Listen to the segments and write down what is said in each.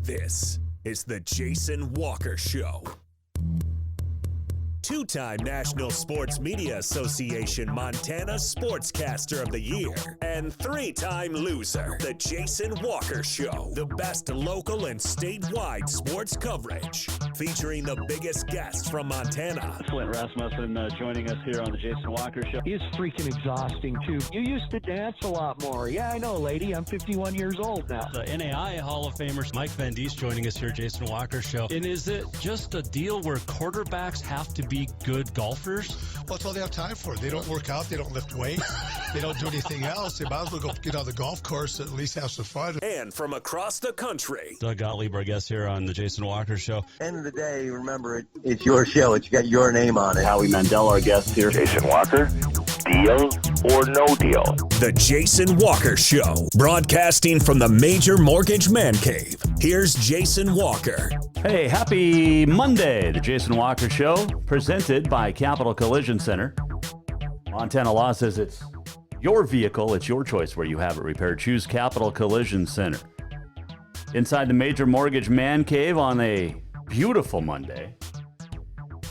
This is the Jason Walker Show. Two-time National Sports Media Association Montana Sportscaster of the Year and three-time loser, the Jason Walker Show. The best local and statewide sports coverage, featuring the biggest guests from Montana. Flint Rasmussen joining us here on the Jason Walker Show. He's freaking exhausting, too. You used to dance a lot more. Yeah, I know, lady. I'm 51 years old now. The NAI Hall of Famers, Mike Van Diest, joining us here, Jason Walker Show. And is it just a deal where quarterbacks have to be good golfers? Well, that's all they have time for. They don't work out. They don't lift weights. They don't do anything else. They might as well go get on the golf course and at least have some fun. And from across the country, Doug Gottlieb, our guest here on the Jason Walker Show. End of the day, remember, it's your show. It's got your name on it. Howie Mandel, our guest here. Jason Walker, deal or no deal? the Jason Walker Show, broadcasting from the Major Mortgage Man Cave. Here's Jason Walker. Hey, happy Monday, the Jason Walker Show, presented by Capital Collision Center. Montana law says it's your vehicle, it's your choice where you have it repaired. Choose Capital Collision Center. Inside the Major Mortgage Man Cave on a beautiful Monday.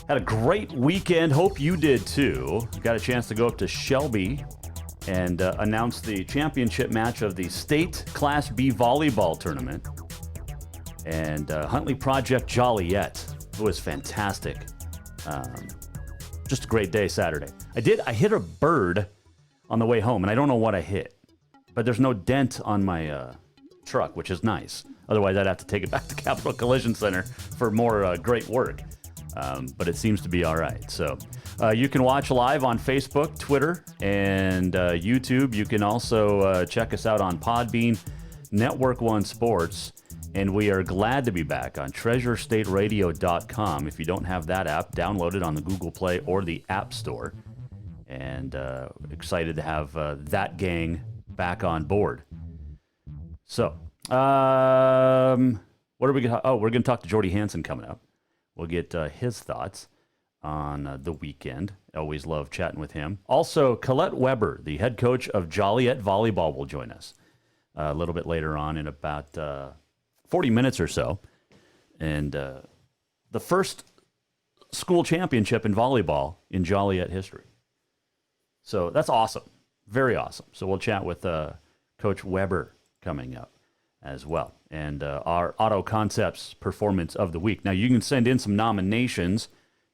Had a great weekend. Hope you did too. Got a chance to go up to Shelby and announce the championship match of the State Class B volleyball tournament. And Huntley Project Joliet. It was fantastic. Just a great day Saturday. I hit a bird on the way home, and I don't know what I hit. But there's no dent on my truck, which is nice. Otherwise, I'd have to take it back to Capital Collision Center for more great work. But it seems to be all right. So you can watch live on Facebook, Twitter, and YouTube. You can also check us out on Podbean, Network One Sports. And we are glad to be back on TreasureStateRadio.com. If you don't have that app, download it on the Google Play or the App Store. And excited to have that gang back on board. So, what are we going to... Oh, we're going to talk to Jordan Hansen coming up. We'll get his thoughts on the weekend. Always love chatting with him. Also, Colette Webber, the head coach of Joliet Volleyball, will join us a little bit later on in about 40 minutes or so. And the first school championship in volleyball in Joliet history. So that's awesome. Very awesome. So we'll chat with Coach Webber coming up as well. And our Auto Concepts Performance of the Week. Now, you can send in some nominations.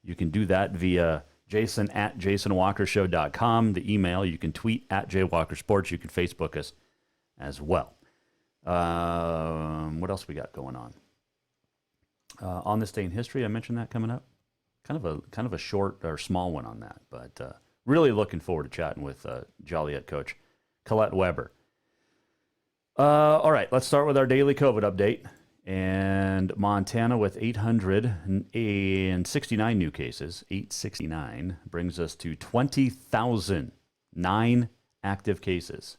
You can do that via jason@jasonwalkershow.com, the email. You can tweet at jwalkersports. You can Facebook us as well. What else we got going on? On this day in history, I mentioned that coming up. Kind of a short or small one on that. But really looking forward to chatting with Joliet coach Colette Webber. All right, let's start with our daily COVID update. And Montana with 869 new cases, 869, brings us to 20,009 active cases.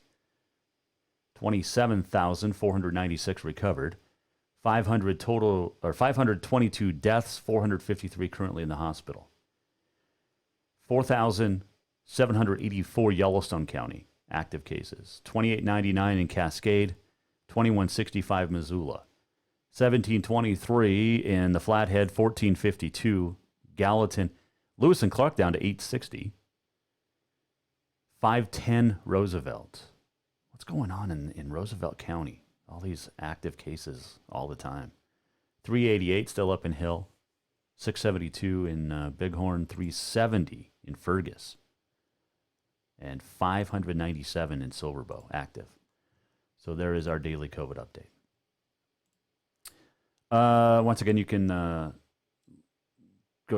27,496 recovered. 522 deaths, 453 currently in the hospital. 4,784 Yellowstone County active cases, 2899 in Cascade, 2165 Missoula, 1723 in the Flathead, 1452 Gallatin, Lewis and Clark down to 860, 510 Roosevelt. What's going on in Roosevelt County? All these active cases all the time. 388 still up in Hill, 672 in Bighorn, 370 in Fergus, and 597 in Silverbow active. So there is our daily COVID update. Once again, you can go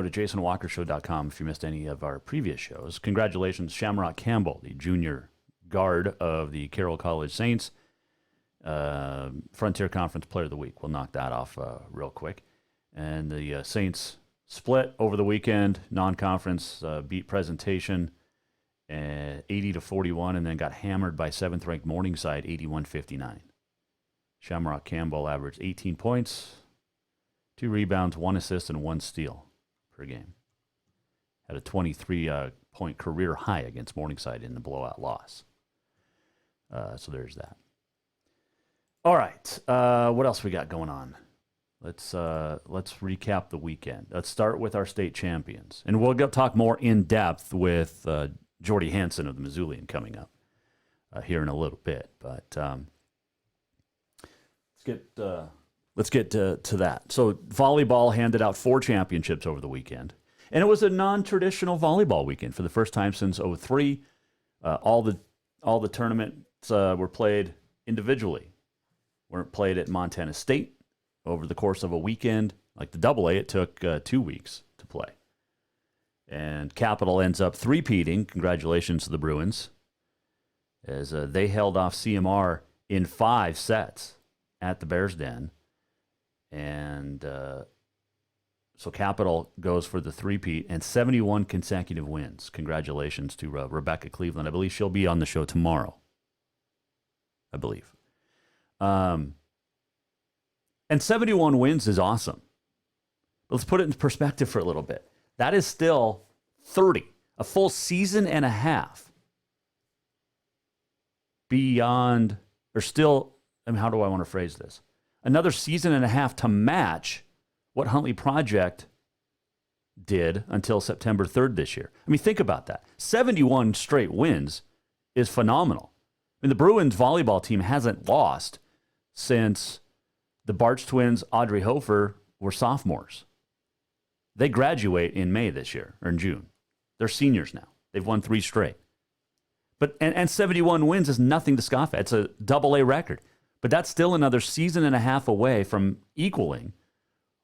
to jasonwalkershow.com if you missed any of our previous shows. Congratulations, Shamrock Campbell, the junior guard of the Carroll College Saints. Frontier Conference Player of the Week. We'll knock that off real quick. And the Saints split over the weekend. Non-conference beat Presentation 80-41, and then got hammered by 7th-ranked Morningside 81-59. Shamrock Campbell averaged 18 points, 2 rebounds, 1 assist, and 1 steal per game. Had a 23-point career high against Morningside in the blowout loss. So there's that. All right. What else we got going on? let's recap the weekend. Let's start with our state champions, and we'll talk more in depth with Jordan Hansen of the Missoulian coming up here in a little bit. But let's get to that. So volleyball handed out 4 championships over the weekend, and it was a non-traditional volleyball weekend for the first time since '03. All the tournaments were played individually. Weren't played at Montana State over the course of a weekend. Like the AA, it took 2 weeks to play. And Capital ends up three-peating. Congratulations to the Bruins, as they held off CMR in 5 sets at the Bears Den. And so Capital goes for the three-peat and 71 consecutive wins. Congratulations to Rebecca Cleveland. I believe she'll be on the show tomorrow. I believe. And 71 wins is awesome. But let's put it in perspective for a little bit. That is still 30, a full season and a half beyond, or still, how do I want to phrase this? Another season and a half to match what Huntley Project did until September 3rd this year. I mean, think about that. 71 straight wins is phenomenal. I mean, the Bruins volleyball team hasn't lost since the Barch twins, Audrey Hofer, were sophomores. They graduate in May this year, or in June. They're seniors now. They've won 3 straight. But and 71 wins is nothing to scoff at. It's a AA record. But that's still another season and a half away from equaling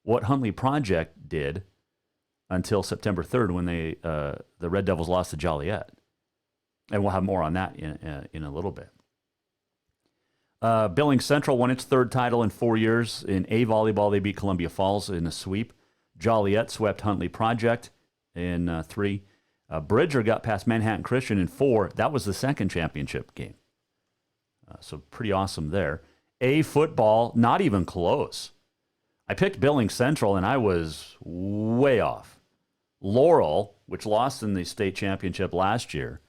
what Huntley Project did until September 3rd when the Red Devils lost to Joliet. And we'll have more on that in a little bit. Billings Central won its 3rd title in 4 years. In A volleyball, they beat Columbia Falls in a sweep. Joliet swept Huntley Project in 3. Bridger got past Manhattan Christian in 4. That was the 2nd championship game. So pretty awesome there. A football, not even close. I picked Billings Central, and I was way off. Laurel, which lost in the state championship last year,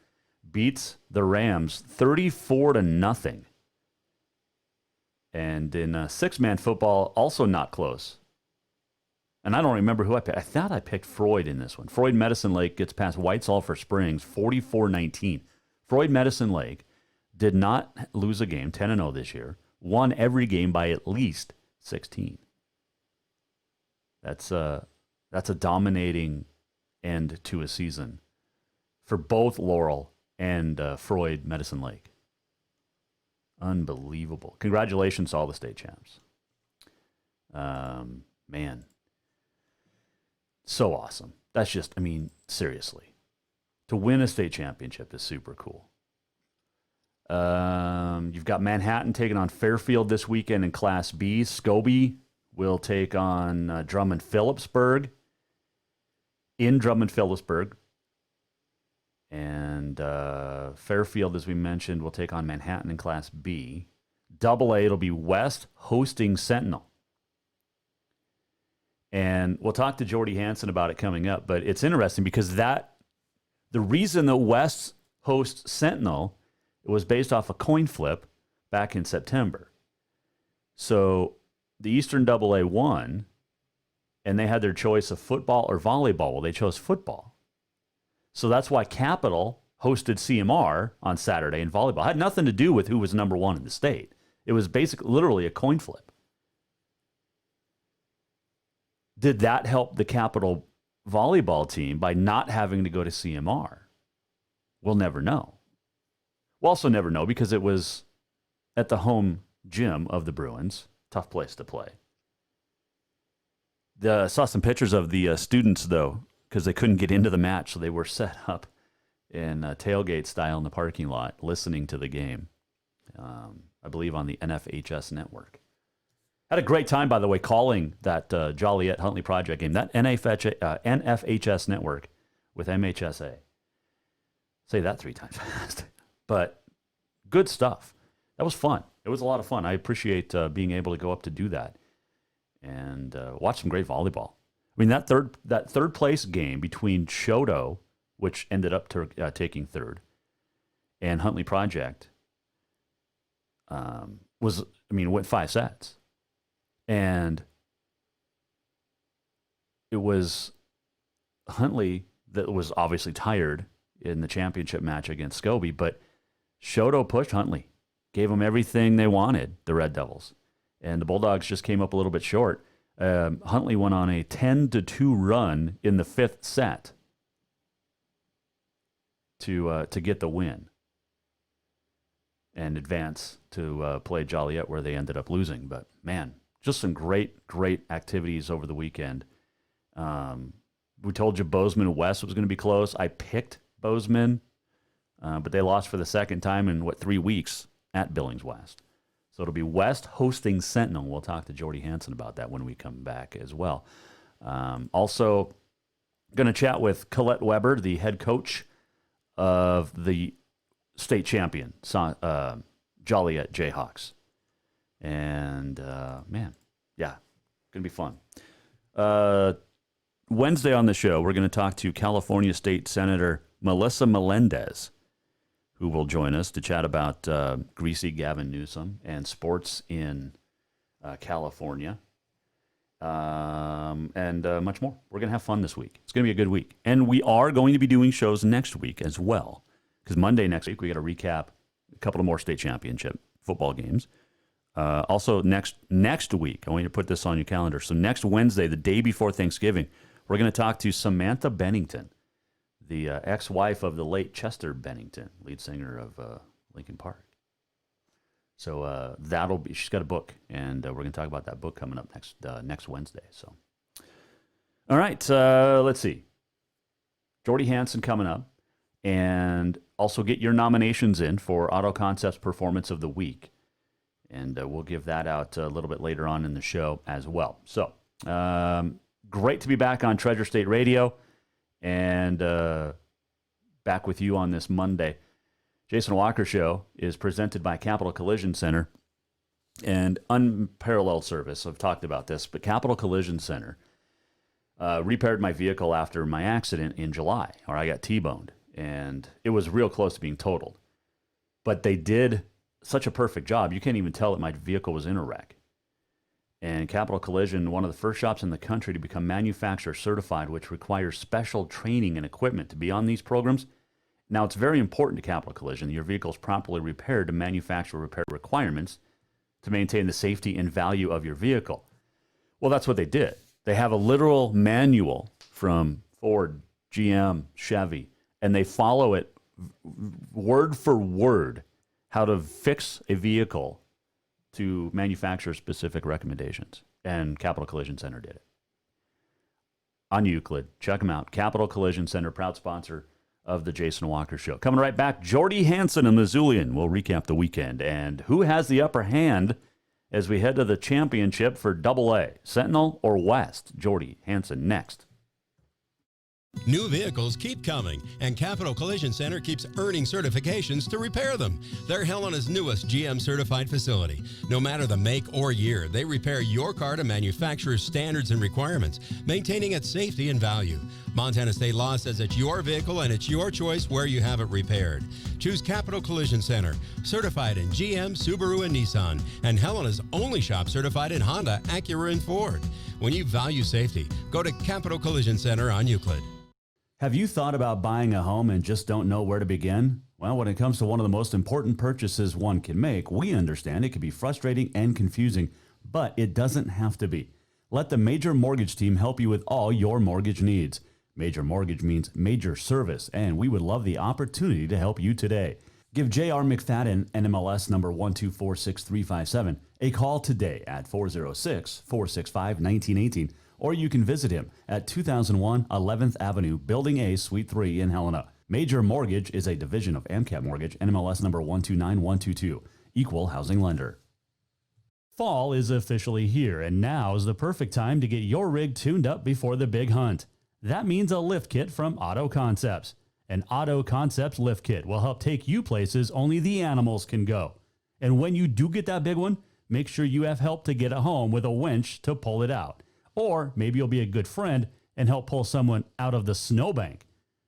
beats the Rams 34-0. And in 6-man football, also not close. And I don't remember who I picked. I thought I picked Freud in this one. Freud Medicine Lake gets past White Sulphur Springs 44-19. Freud Medicine Lake did not lose a game, 10-0 this year, won every game by at least 16. That's a dominating end to a season for both Laurel and Freud Medicine Lake. Unbelievable. Congratulations to all the state champs. Man. So awesome. That's just, I mean, seriously. To win a state championship is super cool. You've got Manhattan taking on Fairfield this weekend in Class B. Scobie will take on Drummond-Phillipsburg in Drummond-Phillipsburg. And Fairfield, as we mentioned, will take on Manhattan in Class B. AA, it'll be West hosting Sentinel. And we'll talk to Jordan Hansen about it coming up. But it's interesting because the reason that West hosts Sentinel, it was based off a coin flip back in September. So the Eastern AA won, and they had their choice of football or volleyball. Well, they chose football. So that's why Capital hosted CMR on Saturday in volleyball. It had nothing to do with who was number 1 in the state. It was basically literally a coin flip. Did that help the Capital volleyball team by not having to go to CMR? We'll never know. We'll also never know because it was at the home gym of the Bruins. Tough place to play. Saw some pictures of the students, though, because they couldn't get into the match, so they were set up in tailgate style in the parking lot, listening to the game, I believe on the NFHS network. Had a great time, by the way, calling that Joliet Huntley Project game, that NFHS network with MHSA. Say that 3 times fast. But good stuff. That was fun. It was a lot of fun. I appreciate being able to go up to do that and watch some great volleyball. I mean, that third place game between Choteau, which ended up taking 3rd, and Huntley Project went 5 sets. And it was Huntley that was obviously tired in the championship match against Scobie, but Shoto pushed Huntley, gave them everything they wanted, the Red Devils. And the Bulldogs just came up a little bit short. Huntley went on a 10-2 run in the fifth set to get the win and advance to play Joliet, where they ended up losing. But, man, just some great activities over the weekend. We told you Bozeman West was going to be close. I picked Bozeman, but they lost for the second time in, 3 weeks at Billings West. So it'll be West hosting Sentinel. We'll talk to Jordan Hansen about that when we come back as well. Also, going to chat with Colette Webber, the head coach of the State Champion Joliet Jayhawks. And, man, yeah, going to be fun. Wednesday on the show, we're going to talk to California State Senator Melissa Melendez, who will join us to chat about greasy Gavin Newsom and sports in California, and much more. We're going to have fun this week. It's going to be a good week. And we are going to be doing shows next week as well, because Monday next week, we got to recap a couple of more state championship football games. Also, next week, I want you to put this on your calendar. So next Wednesday, the day before Thanksgiving, we're going to talk to Samantha Bennington, the ex-wife of the late Chester Bennington, lead singer of Linkin Park. So she's got a book, and we're going to talk about that book coming up next Wednesday. So, all right, let's see. Jordan Hansen coming up, and also get your nominations in for Auto Concepts Performance of the Week. And we'll give that out a little bit later on in the show as well. So, great to be back on Treasure State Radio and back with you on this Monday. Jason Walker Show is presented by Capital Collision Center and unparalleled service. I've talked about this, but Capital Collision Center repaired my vehicle after my accident in July, or I got T-boned, and it was real close to being totaled. But they did such a perfect job, you can't even tell that my vehicle was in a wreck. And Capital Collision, one of the first shops in the country to become manufacturer certified, which requires special training and equipment to be on these programs. Now, it's very important to Capital Collision that your vehicle is properly repaired to manufacturer repair requirements to maintain the safety and value of your vehicle. Well, that's what they did. They have a literal manual from Ford, GM, Chevy, and they follow it word for word how to fix a vehicle to manufacturer-specific recommendations. And Capital Collision Center did it. On Euclid. Check them out. Capital Collision Center, proud sponsor of the Jason Walker Show. Coming right back, Jordan Hansen and Missoulian will recap the weekend. And who has the upper hand as we head to the championship for AA? Sentinel or West? Jordan Hansen next. New vehicles keep coming, and Capital Collision Center keeps earning certifications to repair them. They're Helena's newest GM-certified facility. No matter the make or year, they repair your car to manufacturer's standards and requirements, maintaining its safety and value. Montana state law says it's your vehicle and it's your choice where you have it repaired. Choose Capital Collision Center, certified in GM, Subaru, and Nissan, and Helena's only shop certified in Honda, Acura, and Ford. When you value safety, go to Capital Collision Center on Euclid. Have you thought about buying a home and just don't know where to begin? Well, when it comes to one of the most important purchases one can make, we understand it can be frustrating and confusing, but it doesn't have to be. Let the Major Mortgage team help you with all your mortgage needs. Major Mortgage means major service, and we would love the opportunity to help you today. Give J.R. McFadden, NMLS number 1246357, a call today at 406-465-1918, or you can visit him at 2001 11th Avenue, Building A, Suite 3 in Helena. Major Mortgage is a division of AMCAP Mortgage, NMLS number 129122, equal housing lender. Fall is officially here, and now is the perfect time to get your rig tuned up before the big hunt. That means a lift kit from Auto Concepts. An Auto Concepts lift kit will help take you places only the animals can go. And when you do get that big one, make sure you have help to get it home with a winch to pull it out. Or maybe you'll be a good friend and help pull someone out of the snowbank.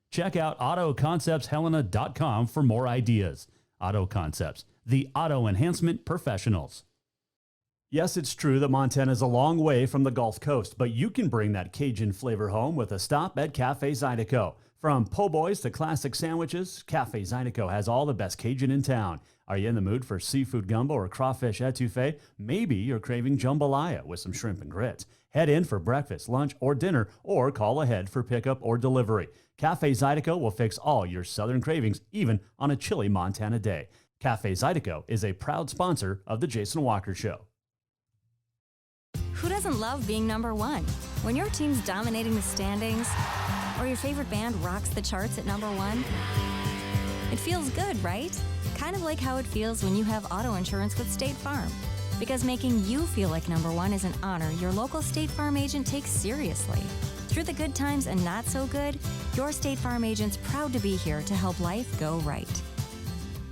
Check out AutoConceptsHelena.com for more ideas. Auto Concepts, the auto enhancement professionals. Yes, it's true that Montana is a long way from the Gulf Coast, but you can bring that Cajun flavor home with a stop at Cafe Zydeco. From po' boys to classic sandwiches, Cafe Zydeco has all the best Cajun in town. Are you in the mood for seafood gumbo or crawfish etouffee? Maybe you're craving jambalaya with some shrimp and grits. Head in for breakfast, lunch, or dinner, or call ahead for pickup or delivery. Cafe Zydeco will fix all your southern cravings, even on a chilly Montana day. Cafe Zydeco is a proud sponsor of The Jason Walker Show. Who doesn't love being number one? When your team's dominating the standings, or your favorite band rocks the charts at number one, it feels good, right? Kind of like how it feels when you have auto insurance with State Farm. Because making you feel like number one is an honor your local State Farm agent takes seriously. Through the good times and not so good, your State Farm agent's proud to be here to help life go right.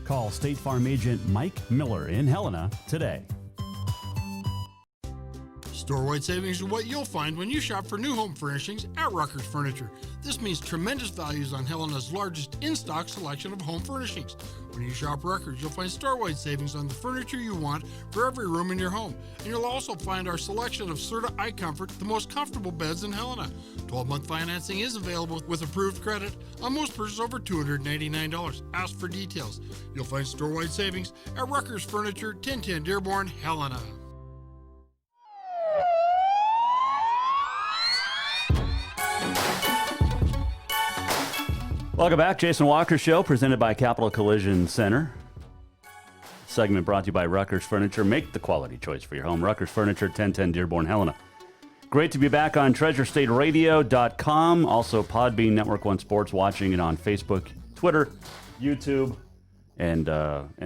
Call State Farm agent Mike Miller in Helena today. Store-wide savings are what you'll find when you shop for new home furnishings at Rucker's Furniture. This means tremendous values on Helena's largest in-stock selection of home furnishings. When you shop Rucker's, you'll find store-wide savings on the furniture you want for every room in your home. And you'll also find our selection of Serta iComfort, the most comfortable beds in Helena. 12-month financing is available with approved credit on most purchases over $299. Ask for details. You'll find store-wide savings at Rucker's Furniture, 1010 Dearborn, Helena. Welcome back. Jason Walker Show, presented by Capital Collision Center. Segment brought to you by Rucker's Furniture. Make the quality choice for your home. Rucker's Furniture, 1010 Dearborn, Helena. Great to be back on TreasureStateRadio.com. Also, Podbean, Network One Sports, watching it on Facebook, Twitter, YouTube, and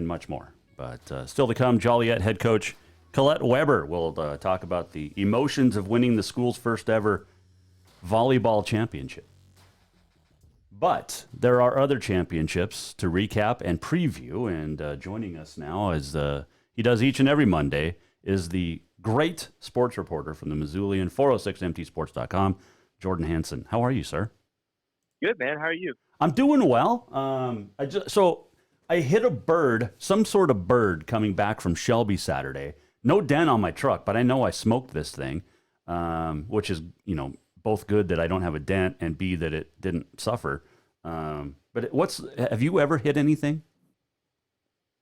much more. But still to come, Joliet head coach Colette Webber will talk about the emotions of winning the school's first ever volleyball championship. But there are other championships to recap and preview, and joining us now, as he does each and every Monday, is the great sports reporter from the Missoulian 406mtsports.com, Jordan Hansen. How are you, sir? Good, man. How are you? I'm doing well. I hit a bird, some sort of bird, coming back from Shelby Saturday. No dent on my truck, but I know I smoked this thing, which is, both good that I don't have a dent and B, that it didn't suffer. But have you ever hit anything?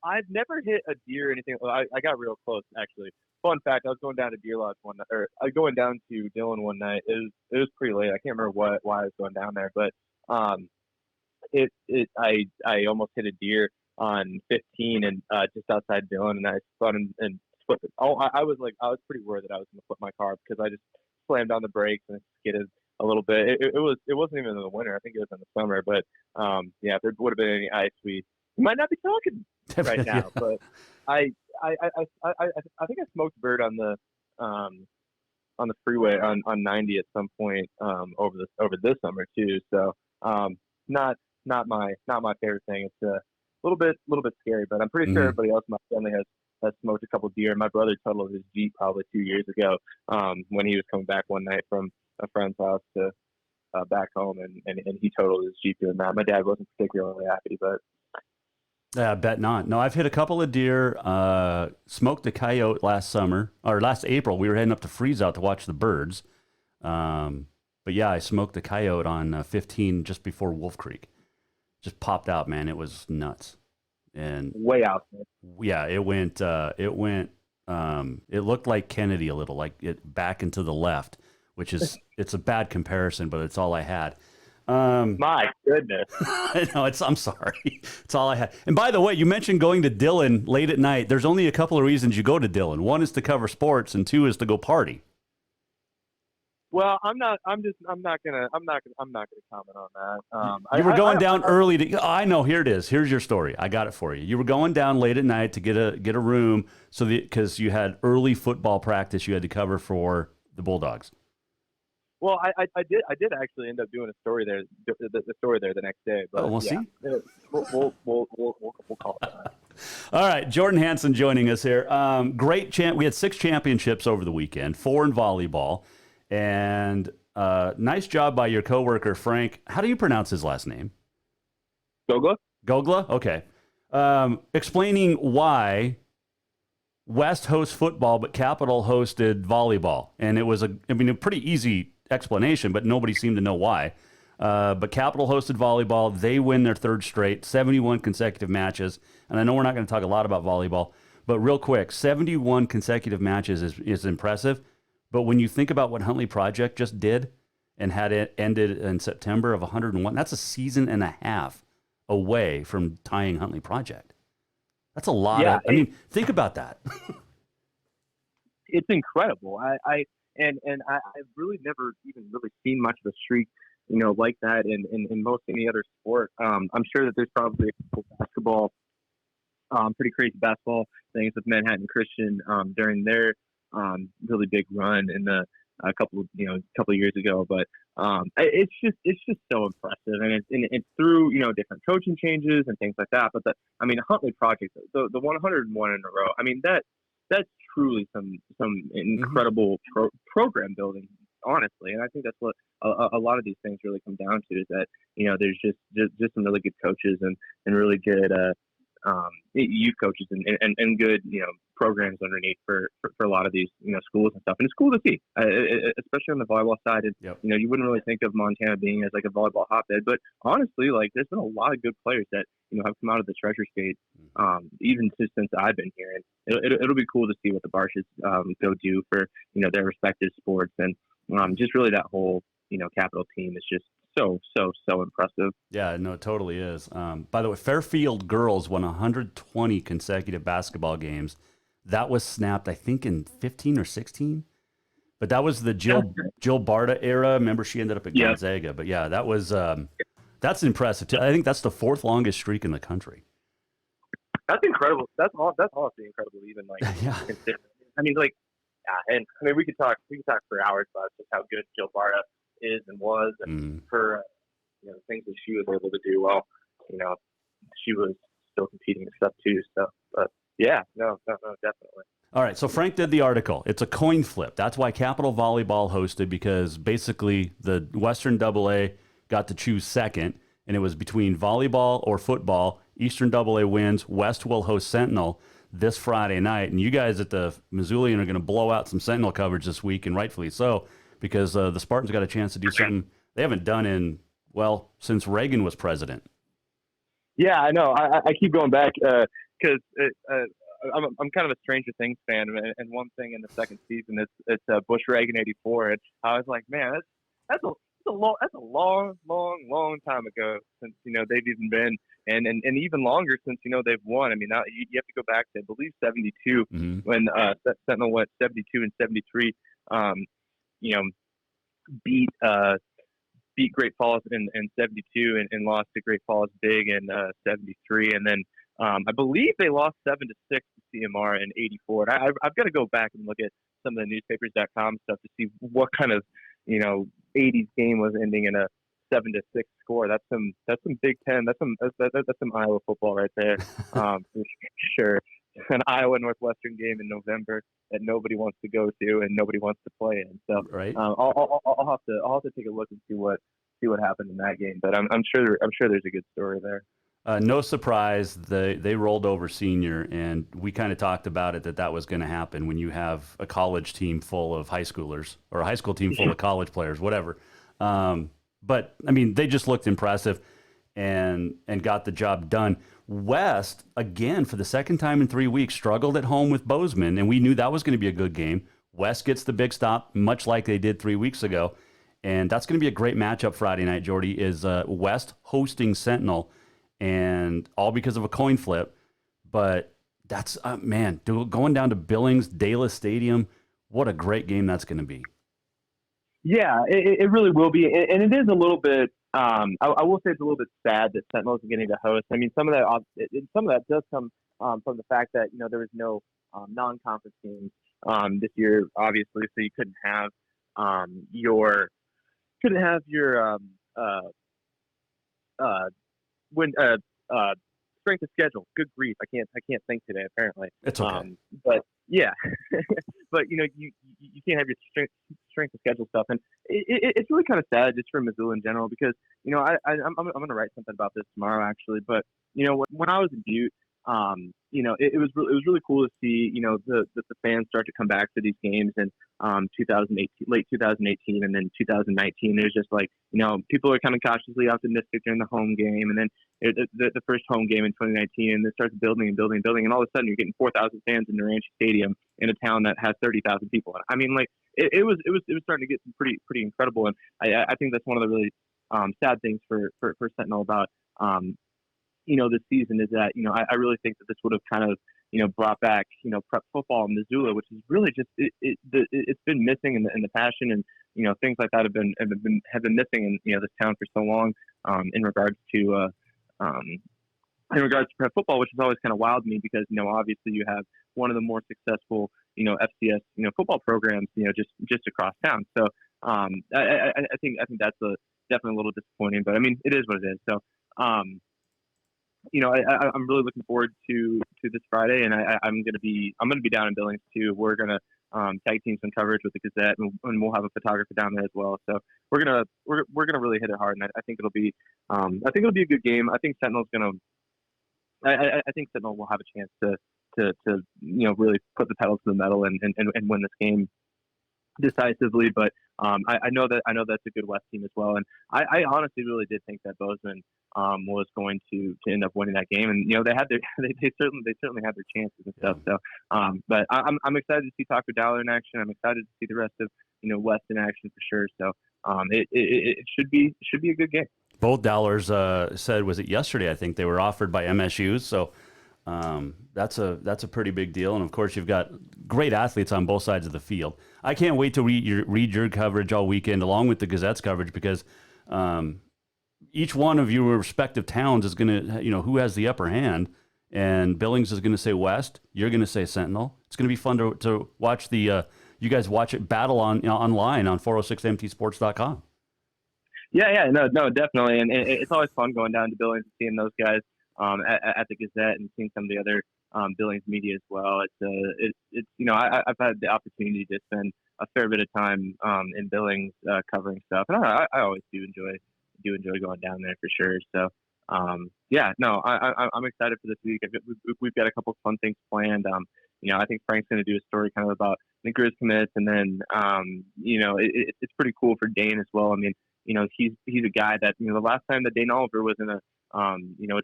I've never hit a deer or anything. I got real close, actually. Fun fact, I was going down to Deer Lodge one night, or going down to Dillon one night. It was pretty late. I can't remember why I was going down there, but I almost hit a deer on 15 and just outside Dillon, and I spun and flipped it. I was pretty worried that I was going to flip my car because I just slammed on the brakes and skidded a little bit. It wasn't even in the winter. I think it was in the summer. But if there would have been any ice, we might not be talking right now. But I think I smoked a bird on the freeway on 90 at some point over this summer too. So not my favorite thing. It's a little bit scary, but I'm pretty sure everybody else in my family has smoked a couple of deer. My brother totaled his Jeep probably 2 years ago when he was coming back one night from a friend's house to back home, and he totaled his Jeep doing that. My dad wasn't particularly happy, but I bet not. No, I've hit a couple of deer, smoked a coyote last April. We were heading up to Freeze Out to watch the birds. But yeah, I smoked a coyote on 15 just before Wolf Creek. Just popped out, man. It was nuts. And way out there. Yeah, it looked like Kennedy a little, like it back and to the left, which is, it's a bad comparison, but it's all I had. My goodness. I'm sorry. It's all I had. And by the way, you mentioned going to Dillon late at night. There's only a couple of reasons you go to Dillon. One is to cover sports, and two is to go party. Well, I'm not gonna comment on that. You were going down early to. Oh, I know. Here it is. Here's your story. I got it for you. You were going down late at night to get a room because you had early football practice you had to cover for the Bulldogs. Well, I did actually end up doing a story there, the story there the next day. But we'll see. We'll call it that. All right, Jordan Hansen joining us here. Great We had 6 championships over the weekend, 4 in volleyball. And nice job by your coworker, Frank. How do you pronounce his last name? Gogla. Gogla? Okay. Explaining why West hosts football, but Capital hosted volleyball. And it was a pretty easy explanation, but nobody seemed to know why. But Capital hosted volleyball. They win their third straight, 71 consecutive matches. And I know we're not going to talk a lot about volleyball, but real quick, 71 consecutive matches is impressive. But when you think about what Huntley Project just did and had it ended in September of 101, that's a season and a half away from tying Huntley Project. That's a lot. Yeah, Think about that. It's incredible. I've really never even really seen much of a streak, like that in most any other sport. I'm sure that there's probably a couple basketball, pretty crazy basketball things with Manhattan Christian during their really big run in a couple of years ago. But it's just so impressive, and it's through different coaching changes and things like that. But the Huntley Project, the 101 in a row. That's truly some incredible program building, honestly. And I think that's what a lot of these things really come down to, is that there's just some really good coaches and really good youth coaches and good programs underneath for a lot of these schools and stuff. And it's cool to see, especially on the volleyball side. And you wouldn't really think of Montana being as like a volleyball hotbed, but honestly, like, there's been a lot of good players that have come out of the Treasure State, even since I've been here. And it'll be cool to see what the Barshes go do for their respective sports, and just really that whole Capital team is just so impressive. Yeah, no, it totally is. By the way, Fairfield girls won 120 consecutive basketball games. That was snapped, I think, in 15 or 16. But that was the Jill Barta era. Remember, she ended up at Gonzaga. But yeah, that was that's impressive too. I think that's the fourth longest streak in the country. That's incredible. That's honestly incredible. Even considering. And we could talk for hours about just how good Jill Barta is and was, and her things that she was able to do. Well, she was still competing and stuff too. So, but yeah, no, definitely. All right, so Frank did the article. It's a coin flip. That's why Capital Volleyball hosted, because basically the Western AA got to choose second, and it was between volleyball or football. Eastern AA wins. West will host Sentinel this Friday night, and you guys at the Missoulian are going to blow out some Sentinel coverage this week, and rightfully so, because the Spartans got a chance to do something they haven't done since Reagan was president. Yeah, I know. I keep going back because I'm kind of a Stranger Things fan, and one thing in the second season it's Bush Reagan '84, and I was like, man, that's a long time ago since they've even been, and even longer since they've won. I mean, now you have to go back to, I believe, '72 when Sentinel went 72 and 73. Beat Great Falls in 72 and lost to Great Falls big in 73, and then I believe they lost 7-6 to CMR in '84. And I've got to go back and look at some of the newspapers.com stuff to see what kind of 80s game was ending in a 7-6 score. That's some Big Ten. That's some Iowa football right there. For sure. An Iowa Northwestern game in November that nobody wants to go to and nobody wants to play in. So right. I'll have to take a look and see what happened in that game. But I'm sure there's a good story there. No surprise, they rolled over Senior, and we kind of talked about it that was going to happen when you have a college team full of high schoolers or a high school team full of college players, whatever. But I mean, they just looked impressive and got the job done. West, again, for the second time in 3 weeks, struggled at home with Bozeman, and we knew that was going to be a good game. West gets the big stop, much like they did 3 weeks ago, and that's going to be a great matchup Friday night, Jordy, is West hosting Sentinel, and all because of a coin flip. But that's, going down to Billings, Dayla Stadium, what a great game that's going to be. Yeah, it really will be, and it is a little bit. I will say it's a little bit sad that Sentinel isn't getting to host. I mean, some of that does come from the fact that there was no non-conference games this year, obviously, so you couldn't have your strength of schedule. Good grief, I can't think today. Apparently, it's okay. But yeah, but you can't have your strength of schedule stuff, and it's really kind of sad just for Missoula in general, because I'm going to write something about this tomorrow actually. But when I was in Butte, It was really cool to see, the fans start to come back to these games in 2018, late 2018, and then 2019. It was just like, people are kind of cautiously optimistic during the home game, and then the first home game in 2019, and it starts building and building and building, and all of a sudden you're getting 4,000 fans in Ranch Stadium in a town that has 30,000 people. I mean, like it was starting to get pretty incredible, and I think that's one of the really sad things for Sentinel about this season is that I really think that this would have kind of brought back prep football in Missoula, which is really just it's been missing in the passion, and things like that have been missing in this town for so long in regards to prep football, which has always kind of wowed me because obviously you have one of the more successful FCS football programs just across town. So I think that's definitely a little disappointing, but I mean it is what it is. So I'm really looking forward to this Friday, and I'm gonna be down in Billings too. We're gonna tag team some coverage with the Gazette, and we'll have a photographer down there as well. So we're gonna really hit it hard, and I think it'll be a good game. I think Sentinel's gonna. I think Sentinel will have a chance to really put the pedal to the metal and win this game decisively. But I know that's a good West team as well, and I honestly really did think that Bozeman was going to end up winning that game, and they had they certainly had their chances and stuff. So, but I'm excited to see Taco Dollar in action. I'm excited to see the rest of West in action for sure. So, it should be a good game. Both Dollars said, was it yesterday? I think they were offered by MSU. So that's a pretty big deal. And of course, you've got great athletes on both sides of the field. I can't wait to read your coverage all weekend, along with the Gazette's coverage, because each one of your respective towns is going to, who has the upper hand. And Billings is going to say West. You're going to say Sentinel. It's going to be fun to watch you guys watch it battle online on 406mtsports.com. Yeah, no, definitely, and it's always fun going down to Billings and seeing those guys at the Gazette and seeing some of the other Billings media as well. It's I've had the opportunity to spend a fair bit of time in Billings covering stuff, and I always do enjoy going down there for sure. So I'm excited for this week. We've got a couple of fun things planned. I think Frank's going to do a story kind of about the Grizz commits, and then it's pretty cool for Dane as well. I mean, he's a guy that the last time that Dane Oliver was in a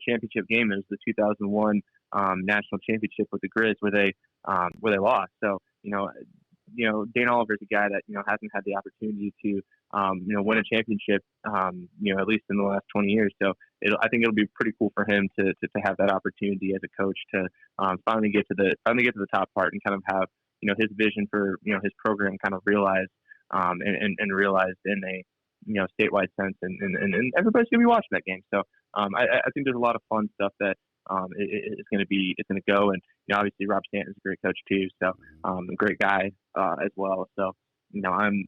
championship game, it was the 2001 national championship with the Grizz where they lost. So Dane Oliver is a guy that hasn't had the opportunity to win a championship at least in the last 20 years. So I think it'll be pretty cool for him to have that opportunity as a coach to finally get to the top part and kind of have his vision for his program kind of realized and realized in a statewide sense, and everybody's gonna be watching that game. So I think there's a lot of fun stuff that it's gonna go, and obviously Rob Stanton's a great coach too, so a great guy as well. So I'm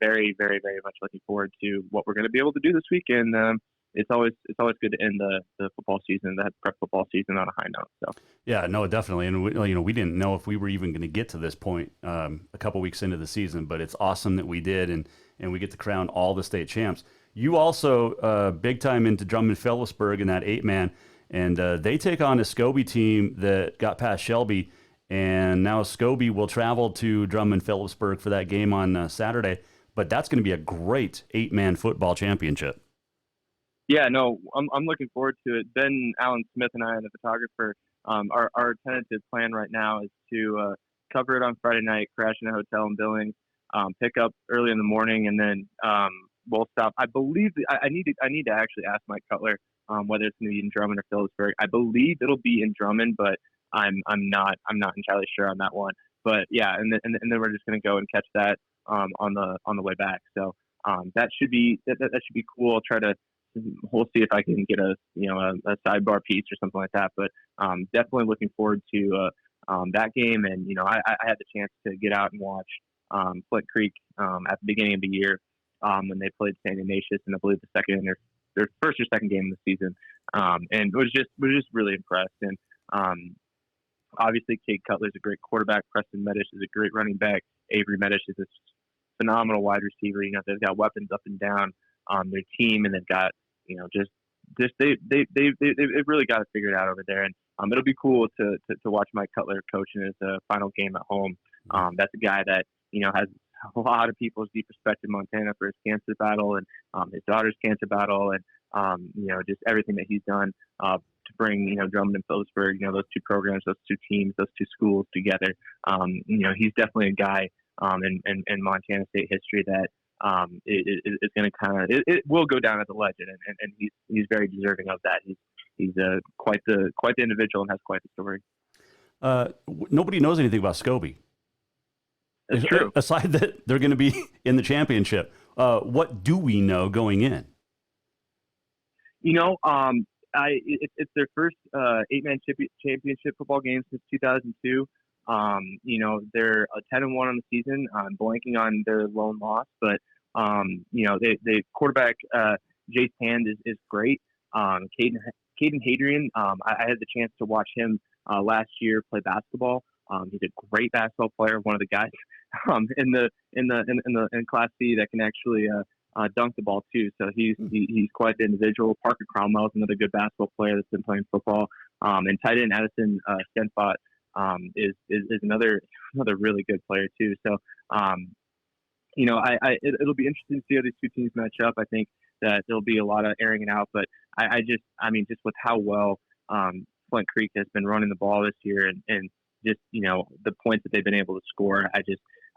very, very, very much looking forward to what we're gonna be able to do this week, and it's always good to end the football season, the prep football season, on a high note. So yeah, no, definitely, and we didn't know if we were even going to get to this point a couple weeks into the season, but it's awesome that we did, and we get to crown all the state champs. You also big time into Drummond-Phillipsburg in that 8-man, and they take on a Scobie team that got past Shelby, and now Scobie will travel to Drummond-Phillipsburg for that game on Saturday. But that's going to be a great 8-man football championship. Yeah, no, I'm looking forward to it. Ben Allen Smith and I, and the photographer, our tentative plan right now is to cover it on Friday night, crash in a hotel in Billings, pick up early in the morning, and then we'll stop. I believe I need to actually ask Mike Cutler whether it's going to be in Drummond or Phillipsburg. I believe it'll be in Drummond, but I'm not entirely sure on that one. But yeah, and then we're just going to go and catch that on the way back. So that should be cool. I'll try to. We'll see if I can get a sidebar piece or something like that. But definitely looking forward to that game. And I had the chance to get out and watch Flint Creek at the beginning of the year when they played St. Ignatius, and I believe their first or second game of the season, and was just really impressed. And obviously, Cade Cutler is a great quarterback. Preston Medish is a great running back. Avery Medish is a phenomenal wide receiver. They've got weapons up and down on their team, and they've got just they've really got it figured out over there, and it'll be cool to watch Mike Cutler coaching his final game at home. That's a guy that has a lot of people's deep respect in Montana for his cancer battle and his daughter's cancer battle, and just everything that he's done to bring Drummond and Phillipsburg, those two programs, those two teams, those two schools together. He's definitely a guy in Montana State history that is going to it will go down as a legend, and he's very deserving of that. He's quite the individual and has quite the story. Nobody knows anything about Scobie. That's true. Aside that they're going to be in the championship, what do we know going in? It's their first 8-man championship football game since 2002. They're 10-1 on the season. I'm blanking on their lone loss, but they quarterback Jace Hand is great. Caden Hadrian, I had the chance to watch him last year play basketball. He's a great basketball player, one of the guys in Class C that can actually dunk the ball too. So he's quite the individual. Parker Cromwell is another good basketball player that's been playing football. And tight end Addison Stenfot is another really good player too. So it'll be interesting to see how these two teams match up. I think that there'll be a lot of airing it out, but just with how well Flint Creek has been running the ball this year and just the points that they've been able to score,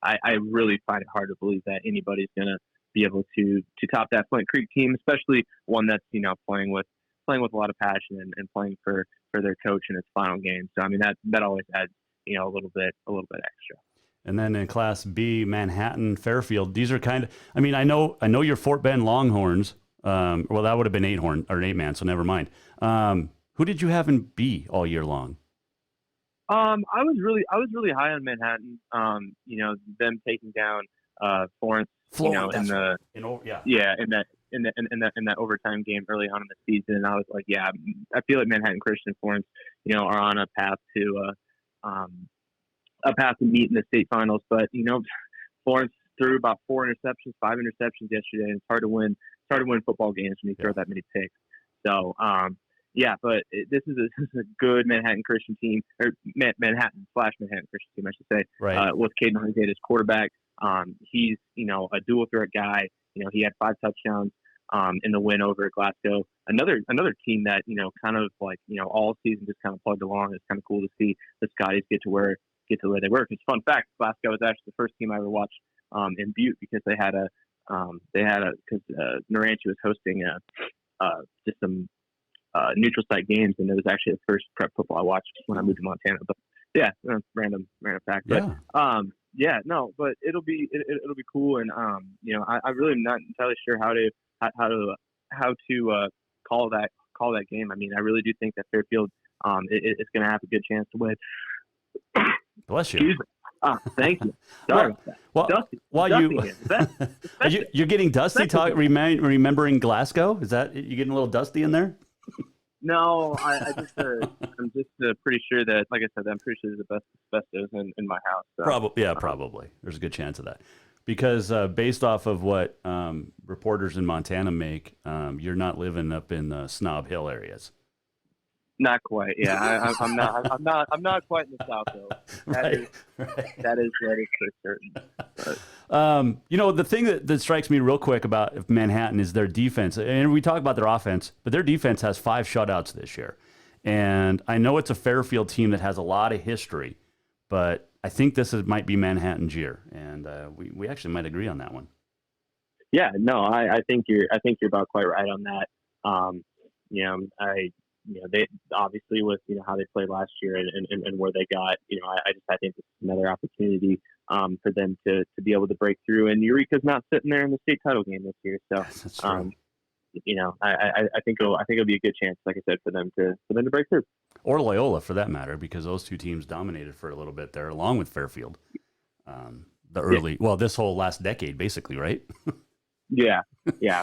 I really find it hard to believe that anybody's gonna be able to top that Flint Creek team, especially one that's playing with a lot of passion and playing for their coach in its final game. So that always adds a little bit extra. And then in Class B, Manhattan, Fairfield. These are kind of. I know your Fort Bend Longhorns. Well, that would have been 8-man, so never mind. Who did you have in B all year long? I was really high on Manhattan. Them taking down Florence. In that overtime game early on in the season, I was like, yeah, I feel like Manhattan Christian and Florence, are on a path to meet in the state finals. But Florence threw about 5 interceptions yesterday, and it's hard to win football games when you throw that many picks. So but this is a good Manhattan Christian team, or Manhattan Christian team, I should say. Right. With Caden Huntington as quarterback. He's a dual threat guy. He had 5 touchdowns in the win over Glasgow. Another team that kind of like all season just kind of plugged along. It's kind of cool to see the Scotties get to where they were. Because fun fact, Glasgow was actually the first team I ever watched in Butte, because they had because Naranchi was hosting just some neutral site games, and it was actually the first prep football I watched when I moved to Montana. But yeah, random fact. But but it'll be cool, and I really am not entirely sure how to call that game. I really do think that Fairfield is going to have a good chance to win. Bless you. Thank you. Sorry about that. Well, Dusty. While you're getting dusty remembering Glasgow? Is that you getting a little dusty in there? No, I'm just pretty sure that, like I said, I'm pretty sure there's the best asbestos in my house. So. Probably. There's a good chance of that. Because based off of what reporters in Montana make, you're not living up in the Snob Hill areas. Not quite. Yeah, I'm not quite in the South though. That is for certain. But. The thing that strikes me real quick about Manhattan is their defense. And we talk about their offense, but their defense has 5 shutouts this year. And I know it's a Fairfield team that has a lot of history, but I think this might be Manhattan's year, and we actually might agree on that one. Yeah, no, I think you're about quite right on that. They obviously with how they played last year and where they got, I think this is another opportunity for them to be able to break through. And Eureka's not sitting there in the state title game this year, so that's true. I think it'll be a good chance, like I said, for them to break through. Or Loyola, for that matter, because those two teams dominated for a little bit there, along with Fairfield. This whole last decade, basically, right? Yeah.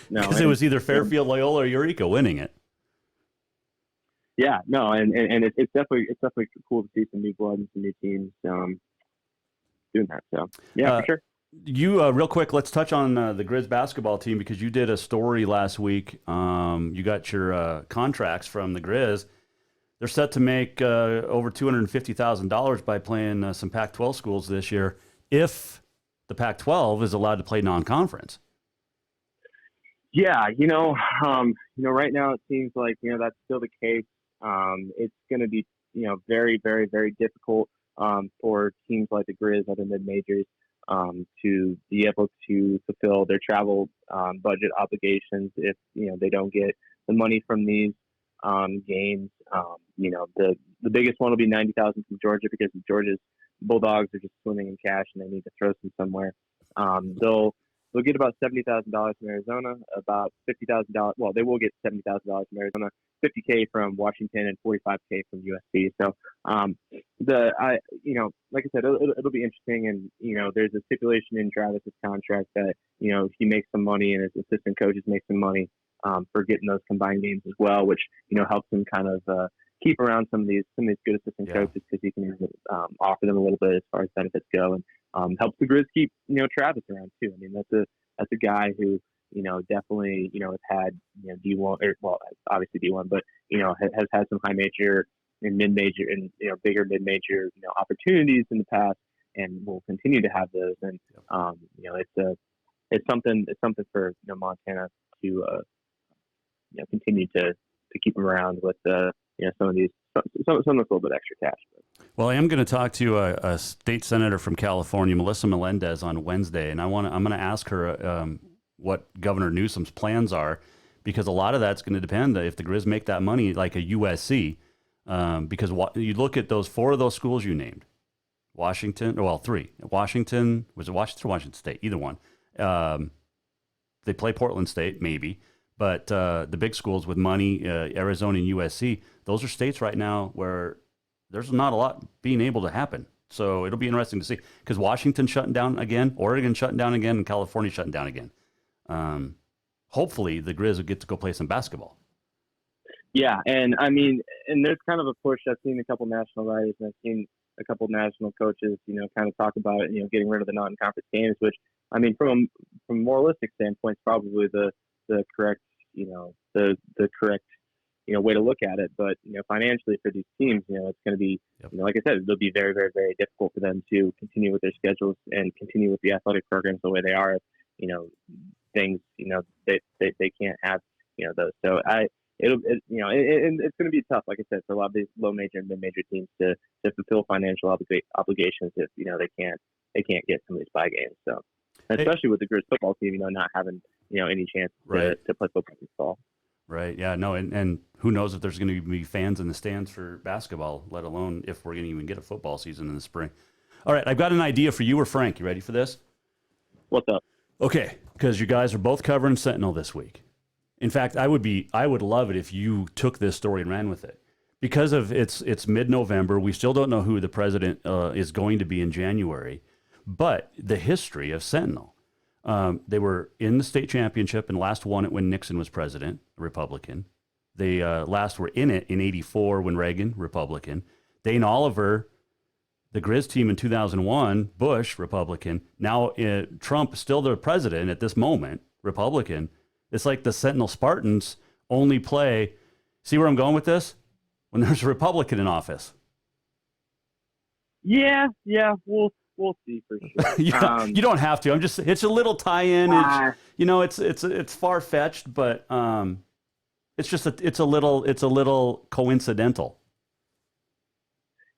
No, because it was either Fairfield, Loyola, or Eureka winning it. Yeah, no, and it's definitely cool to see some new blood and some new teams doing that. So yeah, for sure. You real quick, let's touch on the Grizz basketball team because you did a story last week. You got your contracts from the Grizz. They're set to make over $250,000 by playing some Pac-12 schools this year if the Pac-12 is allowed to play non-conference. Yeah, right now it seems like that's still the case. It's going to be very, very, very difficult for teams like the Grizz, other mid-majors, to be able to fulfill their travel budget obligations if they don't get the money from these games. The biggest one will be $90,000 from Georgia because Georgia's Bulldogs are just swimming in cash and they need to throw some somewhere. They'll get about $70,000 from Arizona, about $50,000. Well, they will get $70,000 from Arizona, $50K from Washington, and $45K from USC. So, like I said, it'll be interesting. And there's a stipulation in Travis's contract that he makes some money and his assistant coaches make some money for getting those combined games as well, which helps him kind of keep around some of these good assistant coaches because he can offer them a little bit as far as benefits go, and helps the Grizz keep Travis around too. I mean, that's a guy who definitely has had D1 obviously D1, but has had some high major and mid major and bigger mid major opportunities in the past, and will continue to have those. And it's something for Montana to continue to keep him around with some of that's a little bit extra cash. Well, I am going to talk to a state senator from California, Melissa Melendez, on Wednesday, and I'm going to ask her what Governor Newsom's plans are, because a lot of that's going to depend if the Grizz make that money like a USC. Because you look at four of those schools you named, three. Washington, was it Washington or Washington State? Either one. They play Portland State, maybe. But the big schools with money, Arizona and USC, those are states right now where there's not a lot being able to happen. So it'll be interesting to see, because Washington's shutting down again, Oregon shutting down again, and California shutting down again. Hopefully the Grizz will get to go play some basketball. Yeah, and I mean, and there's kind of a push. I've seen a couple national writers and I've seen a couple national coaches, kind of talk about getting rid of the non-conference games, which, I mean, from a moralistic standpoint, is probably the correct, the correct, way to look at it. But, financially for these teams, it's going to be, like I said, it'll be very, very, very difficult for them to continue with their schedules and continue with the athletic programs the way they are. Things, they can't have, those. So it's going to be tough, like I said, for a lot of these low major and mid major teams to fulfill financial obligations if, they can't get some of these bye games. So, especially with the Grizz football team, not having, any chance to play football this fall. Right. Yeah. No. And who knows if there's going to be fans in the stands for basketball, let alone if we're going to even get a football season in the spring. All right. I've got an idea for you or Frank. You ready for this? What's up? Okay. Because you guys are both covering Sentinel this week. In fact, I would love it if you took this story and ran with it. Because of it's mid-November, we still don't know who the president is going to be in January. But the history of Sentinel, they were in the state championship and last won it when Nixon was president, Republican. They last were in it in '84 when Reagan, Republican. Dane Oliver, the Grizz team in 2001, Bush, Republican. Now Trump, still the president at this moment, Republican. It's like the Sentinel Spartans only play. See where I'm going with this? When there's a Republican in office. Yeah, we'll see for sure. You don't have to. It's a little tie-in. It's far-fetched, but it's a little coincidental.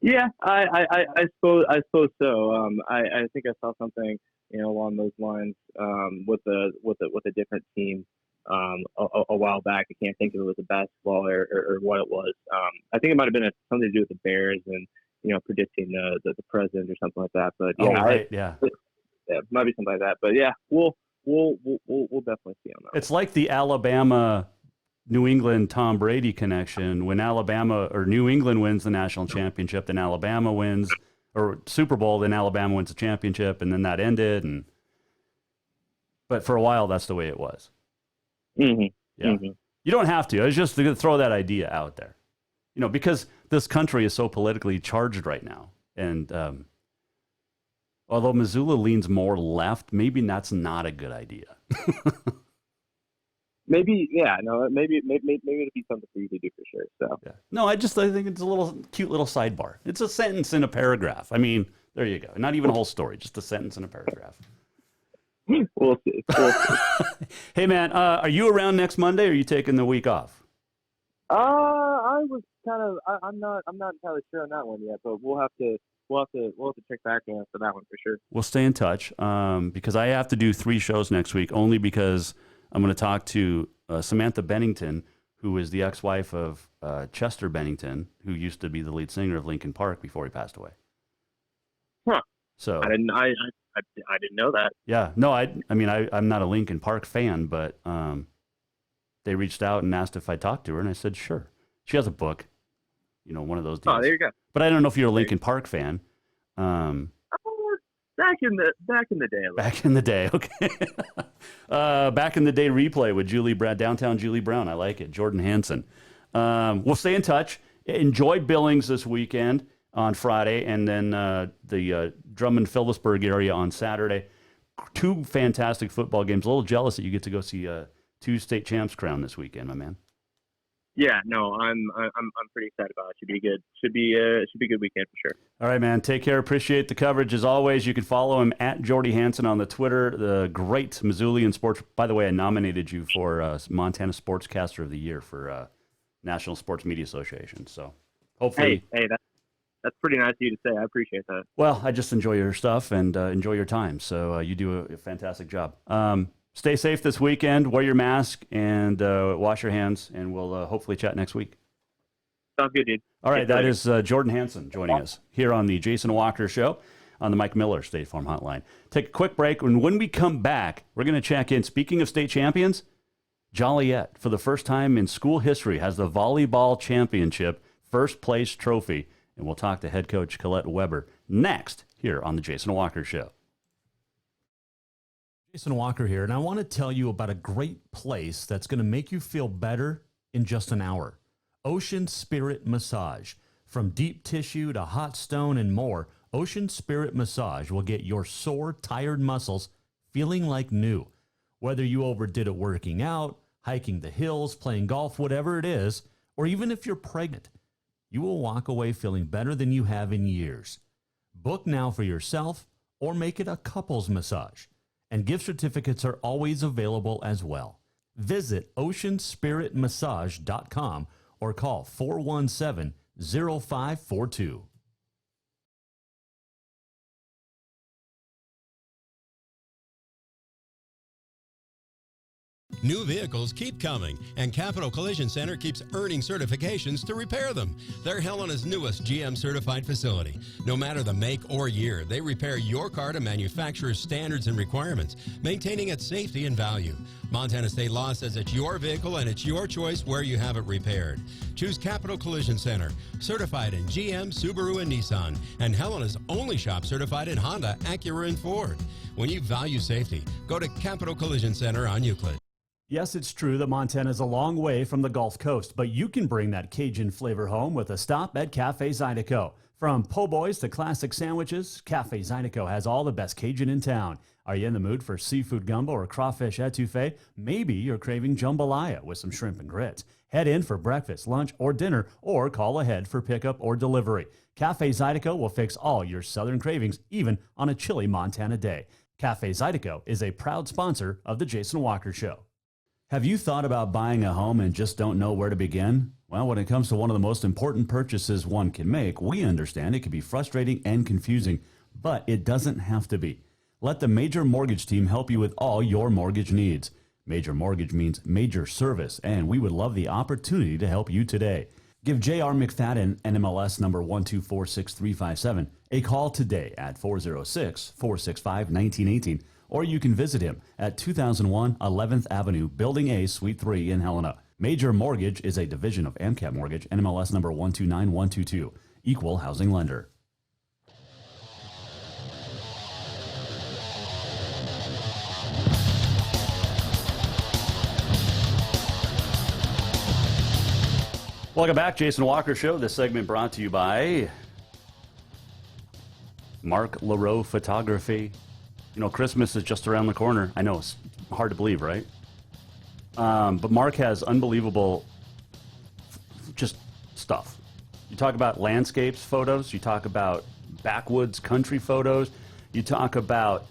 Yeah, I suppose so. I think I saw something along those lines with a different team a while back. I can't think if it was a basketball or what it was. I think it might have been something to do with the Bears and predicting the president or something like that. But yeah, it might be something like that. But yeah, we'll definitely see on that. It's like the Alabama New England Tom Brady connection. When Alabama or New England wins the national championship, then Alabama wins, or Super Bowl, then Alabama wins the championship, and then that ended. But for a while, that's the way it was. Mm-hmm. Yeah. Mm-hmm. You don't have to. I was just going to throw that idea out there. Because this country is so politically charged right now. And Although Missoula leans more left, maybe that's not a good idea. Maybe it'll be something for you to do for sure. So yeah. No, I think it's a little cute little sidebar. It's a sentence in a paragraph. I mean, there you go. Not even a whole story, just a sentence in a paragraph. We'll see. Hey man, are you around next Monday or are you taking the week off? I was I'm not entirely sure on that one yet, but we'll have to check back in for that one for sure. We'll stay in touch because I have to do 3 shows next week only because I'm going to talk to Samantha Bennington, who is the ex-wife of Chester Bennington, who used to be the lead singer of Linkin Park before he passed away. Huh. So I didn't know that. Yeah. No, I'm not a Linkin Park fan, but they reached out and asked if I talked to her, and I said sure. She has a book, one of those deals. Oh, there you go. But I don't know if you're a Linkin Park fan. Back in the day. Back in the day, okay. Back in the day replay with downtown Julie Brown. I like it. Jordan Hansen. We'll stay in touch. Enjoy Billings this weekend on Friday, and then the Drummond-Phillipsburg area on Saturday. 2 fantastic football games. A little jealous that you get to go see 2 state champs crowned this weekend, my man. Yeah, no, I'm pretty excited about it. Should be good. Should be a good weekend for sure. All right, man. Take care. Appreciate the coverage as always. You can follow him at Jordy Hansen on the Twitter. The great Missoulian sports. By the way, I nominated you for Montana Sportscaster of the Year for National Sports Media Association. So hopefully, hey, that's pretty nice of you to say. I appreciate that. Well, I just enjoy your stuff and enjoy your time. So you do a fantastic job. Stay safe this weekend. Wear your mask and wash your hands, and we'll hopefully chat next week. Sounds good, dude. All right, that is Jordan Hansen joining us here on the Jason Walker Show on the Mike Miller State Farm Hotline. Take a quick break, and when we come back, we're going to check in. Speaking of state champions, Joliet, for the first time in school history, has the volleyball championship first place trophy, and we'll talk to head coach Colette Webber next here on the Jason Walker Show. Jason Walker here, and I want to tell you about a great place that's going to make you feel better in just an hour. Ocean Spirit Massage. From deep tissue to hot stone and more, Ocean Spirit Massage will get your sore, tired muscles feeling like new. Whether you overdid it working out, hiking the hills, playing golf, whatever it is, or even if you're pregnant, you will walk away feeling better than you have in years. Book now for yourself or make it a couples massage. And gift certificates are always available as well. Visit oceanspiritmassage.com or call 417-0542. New vehicles keep coming, and Capital Collision Center keeps earning certifications to repair them. They're Helena's newest GM-certified facility. No matter the make or year, they repair your car to manufacturer's standards and requirements, maintaining its safety and value. Montana state law says it's your vehicle and it's your choice where you have it repaired. Choose Capital Collision Center, certified in GM, Subaru, and Nissan, and Helena's only shop certified in Honda, Acura, and Ford. When you value safety, go to Capital Collision Center on Euclid. Yes, it's true that Montana is a long way from the Gulf Coast, but you can bring that Cajun flavor home with a stop at Cafe Zydeco. From po' boys to classic sandwiches, Cafe Zydeco has all the best Cajun in town. Are you in the mood for seafood gumbo or crawfish etouffee? Maybe you're craving jambalaya with some shrimp and grits. Head in for breakfast, lunch, or dinner, or call ahead for pickup or delivery. Cafe Zydeco will fix all your southern cravings, even on a chilly Montana day. Cafe Zydeco is a proud sponsor of The Jason Walker Show. Have you thought about buying a home and just don't know where to begin? Well, when it comes to one of the most important purchases one can make, we understand it can be frustrating and confusing, but it doesn't have to be. Let the Major Mortgage team help you with all your mortgage needs. Major Mortgage means major service, and we would love the opportunity to help you today. Give J.R. McFadden, NMLS number 1246357, a call today at 406-465-1918, or you can visit him at 2001 11th Avenue, Building A, Suite 3 in Helena. Major Mortgage is a division of AMCAP Mortgage, NMLS number 129122, equal housing lender. Welcome back, Jason Walker Show. This segment brought to you by Mark LaRoe Photography. You know, Christmas is just around the corner. I know, it's hard to believe, right? But Mark has unbelievable just stuff. You talk about landscapes photos. You talk about backwoods country photos. You talk about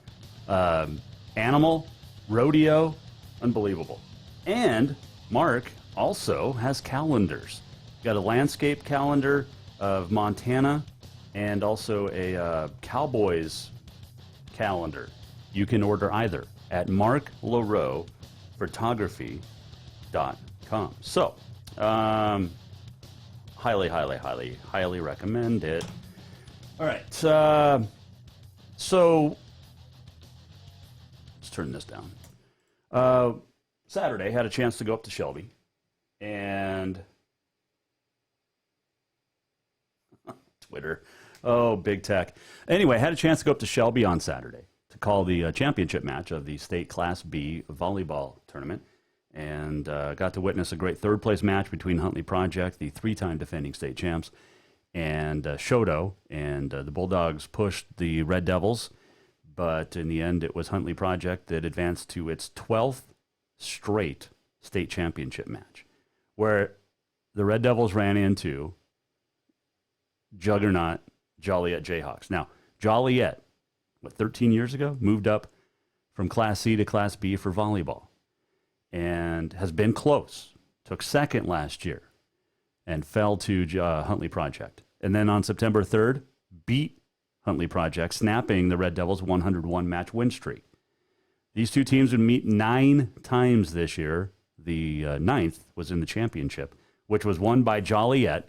animal, rodeo. Unbelievable. And Mark also has calendars. Got a landscape calendar of Montana and also a Cowboys calendar. You can order either at marklaroephotography.com. So, highly recommend it. All right. So, let's turn this down. Saturday, had a chance to go up to Shelby. And Twitter. Oh, big tech. Anyway, I had a chance to go up to Shelby on Saturday to call the championship match of the state Class B volleyball tournament. And got to witness a great third-place match between Huntley Project, the three-time defending state champs, and Shodo. And the Bulldogs pushed the Red Devils, but in the end, it was Huntley Project that advanced to its 12th straight state championship match, where the Red Devils ran into juggernaut Joliet Jayhawks. Now, Joliet, 13 years ago, moved up from Class C to Class B for volleyball and has been close. Took second last year and fell to Huntley Project. And then on September 3rd, beat Huntley Project, snapping the Red Devils' 101 match win streak. These two teams would meet 9 times this year. The 9th was in the championship, which was won by Joliet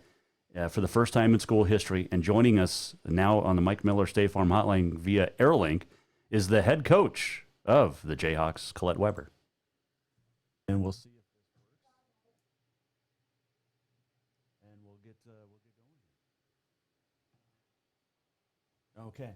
for the first time in school history. And joining us now on the Mike Miller State Farm Hotline via Airlink is the head coach of the Jayhawks, Colette Webber. And we'll see if this works. And we'll get going. Okay.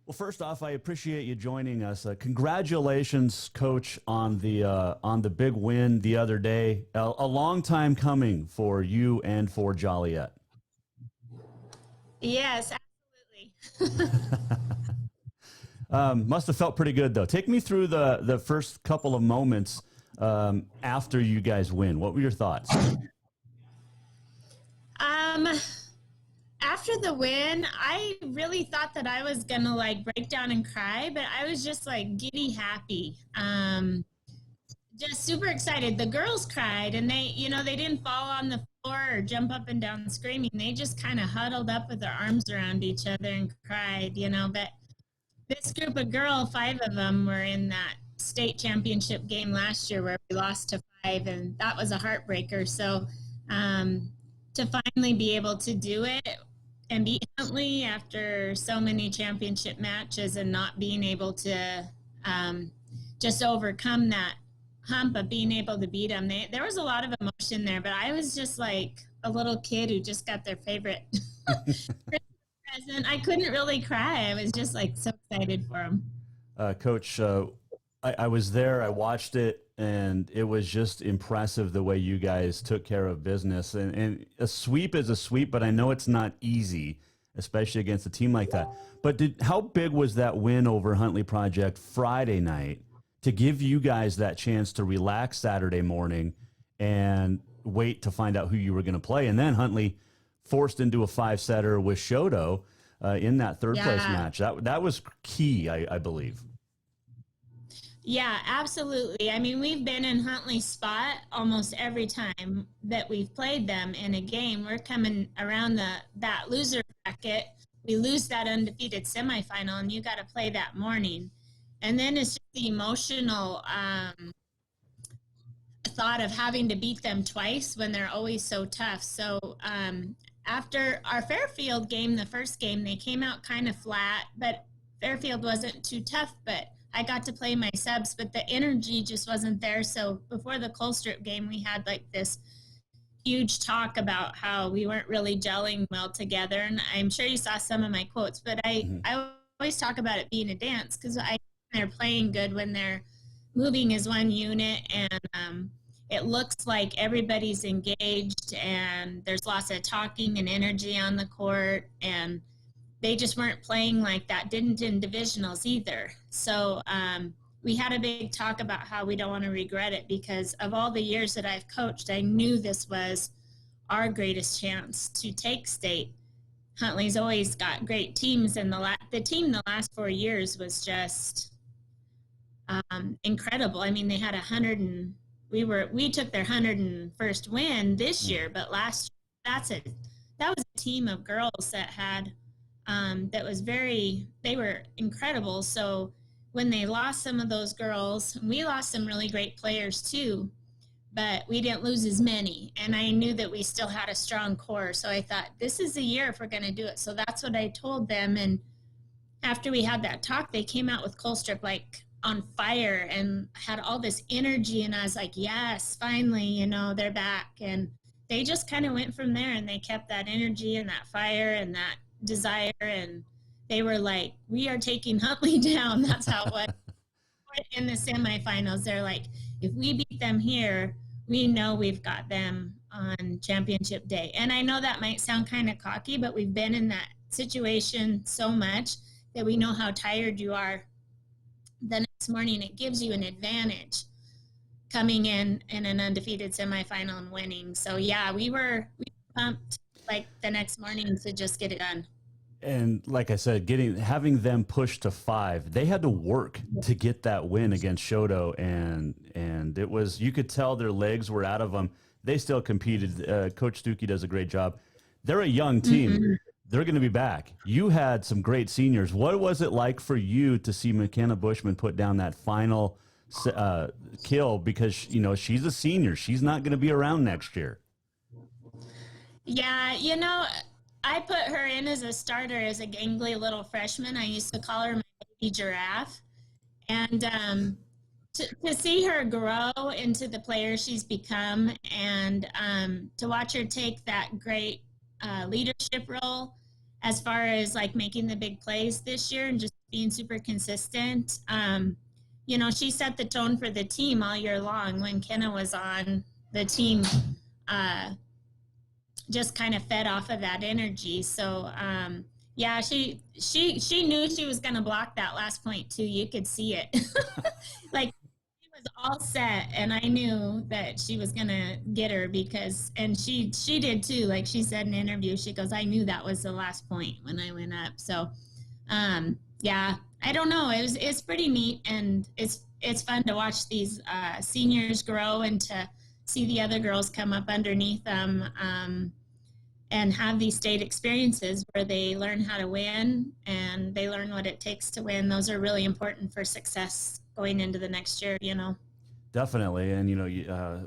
Well, first off, I appreciate you joining us. Congratulations, Coach, on the big win the other day. A long time coming for you and for Joliet. Yes, absolutely. Must have felt pretty good, though. Take me through the first couple of moments after you guys win. What were your thoughts? After the win, I really thought that I was going to break down and cry, but I was just giddy happy. Just super excited. The girls cried and they didn't fall on the floor or jump up and down screaming. They just kind of huddled up with their arms around each other and cried, but this group of girls, 5 of them were in that state championship game last year where we lost to 5, and that was a heartbreaker. So to finally be able to do it and beat Huntley after so many championship matches and not being able to just overcome that hump of being able to beat them, there was a lot of emotion there, but I was just like a little kid who just got their favorite present. I couldn't really cry. I was just so excited for them. Coach, I was there, I watched it, and it was just impressive the way you guys took care of business. And a sweep is a sweep, but I know it's not easy, especially against a team like that. But how big was that win over Huntley Project Friday night to give you guys that chance to relax Saturday morning and wait to find out who you were going to play? And then Huntley forced into a 5-setter with Shodo in that third-place match. That was key, I believe. Yeah, absolutely. I mean, we've been in Huntley's spot almost every time that we've played them in a game. We're coming around that loser bracket. We lose that undefeated semifinal, and you got to play that morning. And then it's just the emotional thought of having to beat them twice when they're always so tough. So after our Fairfield game, the first game, they came out kind of flat, but Fairfield wasn't too tough, but I got to play my subs, but the energy just wasn't there. So before the Colstrip game, we had this huge talk about how we weren't really gelling well together. And I'm sure you saw some of my quotes, but I always talk about it being a dance because they're playing good when they're moving as one unit, and it looks like everybody's engaged and there's lots of talking and energy on the court, and they just weren't playing like that, didn't in divisionals either. So we had a big talk about how we don't want to regret it, because of all the years that I've coached, I knew this was our greatest chance to take state. Huntley's always got great teams, and the team the last 4 years was just incredible. I mean, they had we took their 101st win this year, but last year, that was a team of girls that had they were incredible. So when they lost some of those girls, we lost some really great players too, but we didn't lose as many. And I knew that we still had a strong core. So I thought, this is the year if we're going to do it. So that's what I told them. And after we had that talk, they came out with Colstrip like on fire and had all this energy. And I was like, yes, finally, they're back. And they just kind of went from there, and they kept that energy and that fire and that desire. And they were like, we are taking Huntley down. That's how it was. In the semifinals, they're like, if we beat them here, we know we've got them on championship day. And I know that might sound kind of cocky, but we've been in that situation so much that we know how tired you are the next morning. It gives you an advantage coming in an undefeated semifinal and winning. So yeah, we pumped like the next morning to just get it done. And like I said, having them pushed to 5, they had to work to get that win against Shoto, and it was, you could tell their legs were out of them. They still competed. Coach Stuckey does a great job. They're a young team. Mm-hmm. They're going to be back. You had some great seniors. What was it like for you to see McKenna Bushman put down that final kill? Because she's a senior. She's not going to be around next year. Yeah, I put her in as a starter as a gangly little freshman. I used to call her my baby giraffe. And to see her grow into the player she's become, and to watch her take that great leadership role as far as like making the big plays this year and just being super consistent. She set the tone for the team all year long. When Kenna was on, the team just kind of fed off of that energy. So yeah, she knew she was going to block that last point too. You could see it. Like, she was all set, and I knew that she was going to get her and she did too. Like she said in an interview, she goes, I knew that was the last point when I went up. So yeah, I don't know. It's pretty neat, and it's fun to watch these seniors grow and to see the other girls come up underneath them and have these state experiences where they learn how to win and they learn what it takes to win. Those are really important for success going into the next year, Definitely. And,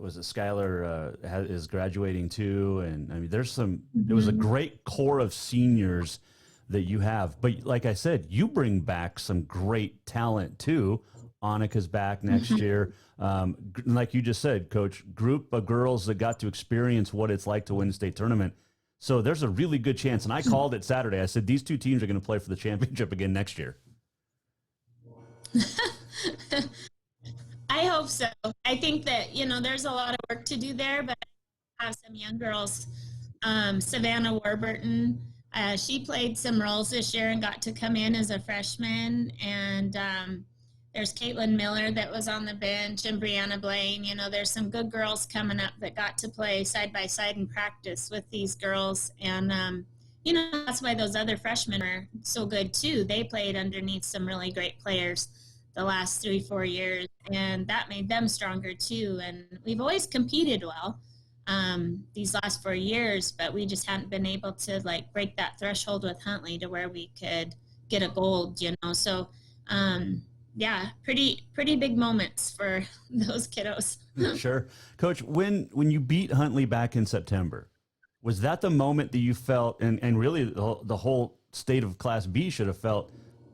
was it Skylar is graduating too? And I mean, there's it was a great core of seniors that you have. But like I said, you bring back some great talent too. Annika's back next year. Like you just said, Coach, group of girls that got to experience what it's like to win a state tournament. So there's a really good chance. And I called it Saturday. I said, these two teams are going to play for the championship again next year. I hope so. I think that, there's a lot of work to do there, but I have some young girls. Savannah Warburton, she played some roles this year and got to come in as a freshman. And there's Caitlin Miller that was on the bench, and Brianna Blaine. There's some good girls coming up that got to play side by side in practice with these girls. And, that's why those other freshmen are so good too. They played underneath some really great players the last 3-4 years, and that made them stronger too. And we've always competed well these last 4 years, but we just hadn't been able to like break that threshold with Huntley to where we could get a gold, So, yeah, pretty big moments for those kiddos. Sure. Coach, when you beat Huntley back in September, was that the moment that you felt, and really the whole state of Class B should have felt,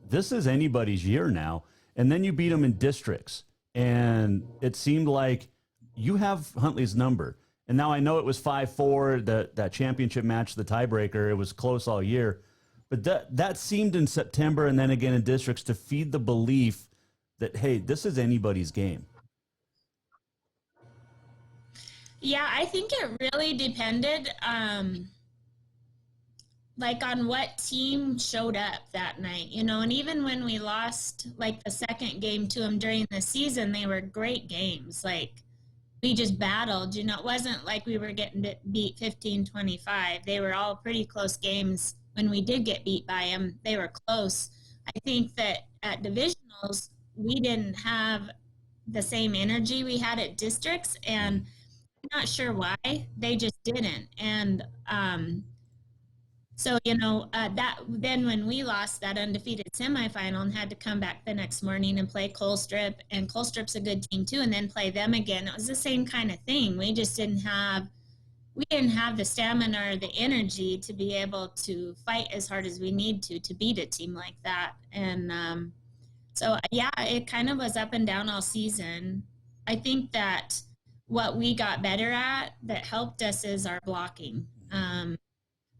this is anybody's year now? And then you beat them in districts, and it seemed like you have Huntley's number. And now I know it was 5-4, that championship match, the tiebreaker, it was close all year. But that seemed in September and then again in districts to feed the belief that, hey, this is anybody's game. Yeah, I think it really depended. like on what team showed up that night, you know, and even when we lost like the second game to them during the season, they were great games. Like we just battled, you know, it wasn't like we were getting beat 15-25. They were all pretty close games. When we did get beat by them, they were close. I think that at divisionals, we didn't have the same energy we had at districts, and I'm not sure why. They just didn't. And so, you know, that then when we lost that undefeated semifinal and had to come back the next morning and play Colstrip, and Colstrip's a good team too, and then play them again, it was the same kind of thing. We just didn't have the stamina or the energy to be able to fight as hard as we need to beat a team like that. And so, yeah, it kind of was up and down all season. I think that what we got better at that helped us is our blocking.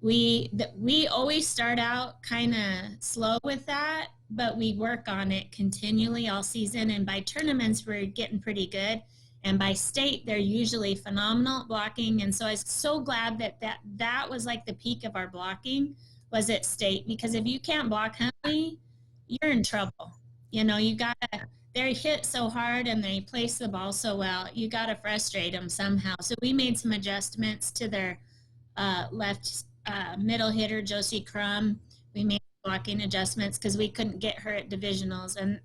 We always start out kind of slow with that, but we work on it continually all season. And by tournaments, we're getting pretty good. And by state, they're usually phenomenal at blocking. And so I was so glad that was like the peak of our blocking was at state, because if you can't block Huntley, you're in trouble. You know, they hit so hard and they place the ball so well, you got to frustrate them somehow. So we made some adjustments to their left middle hitter, Josie Crum. We made blocking adjustments because we couldn't get her at divisionals, and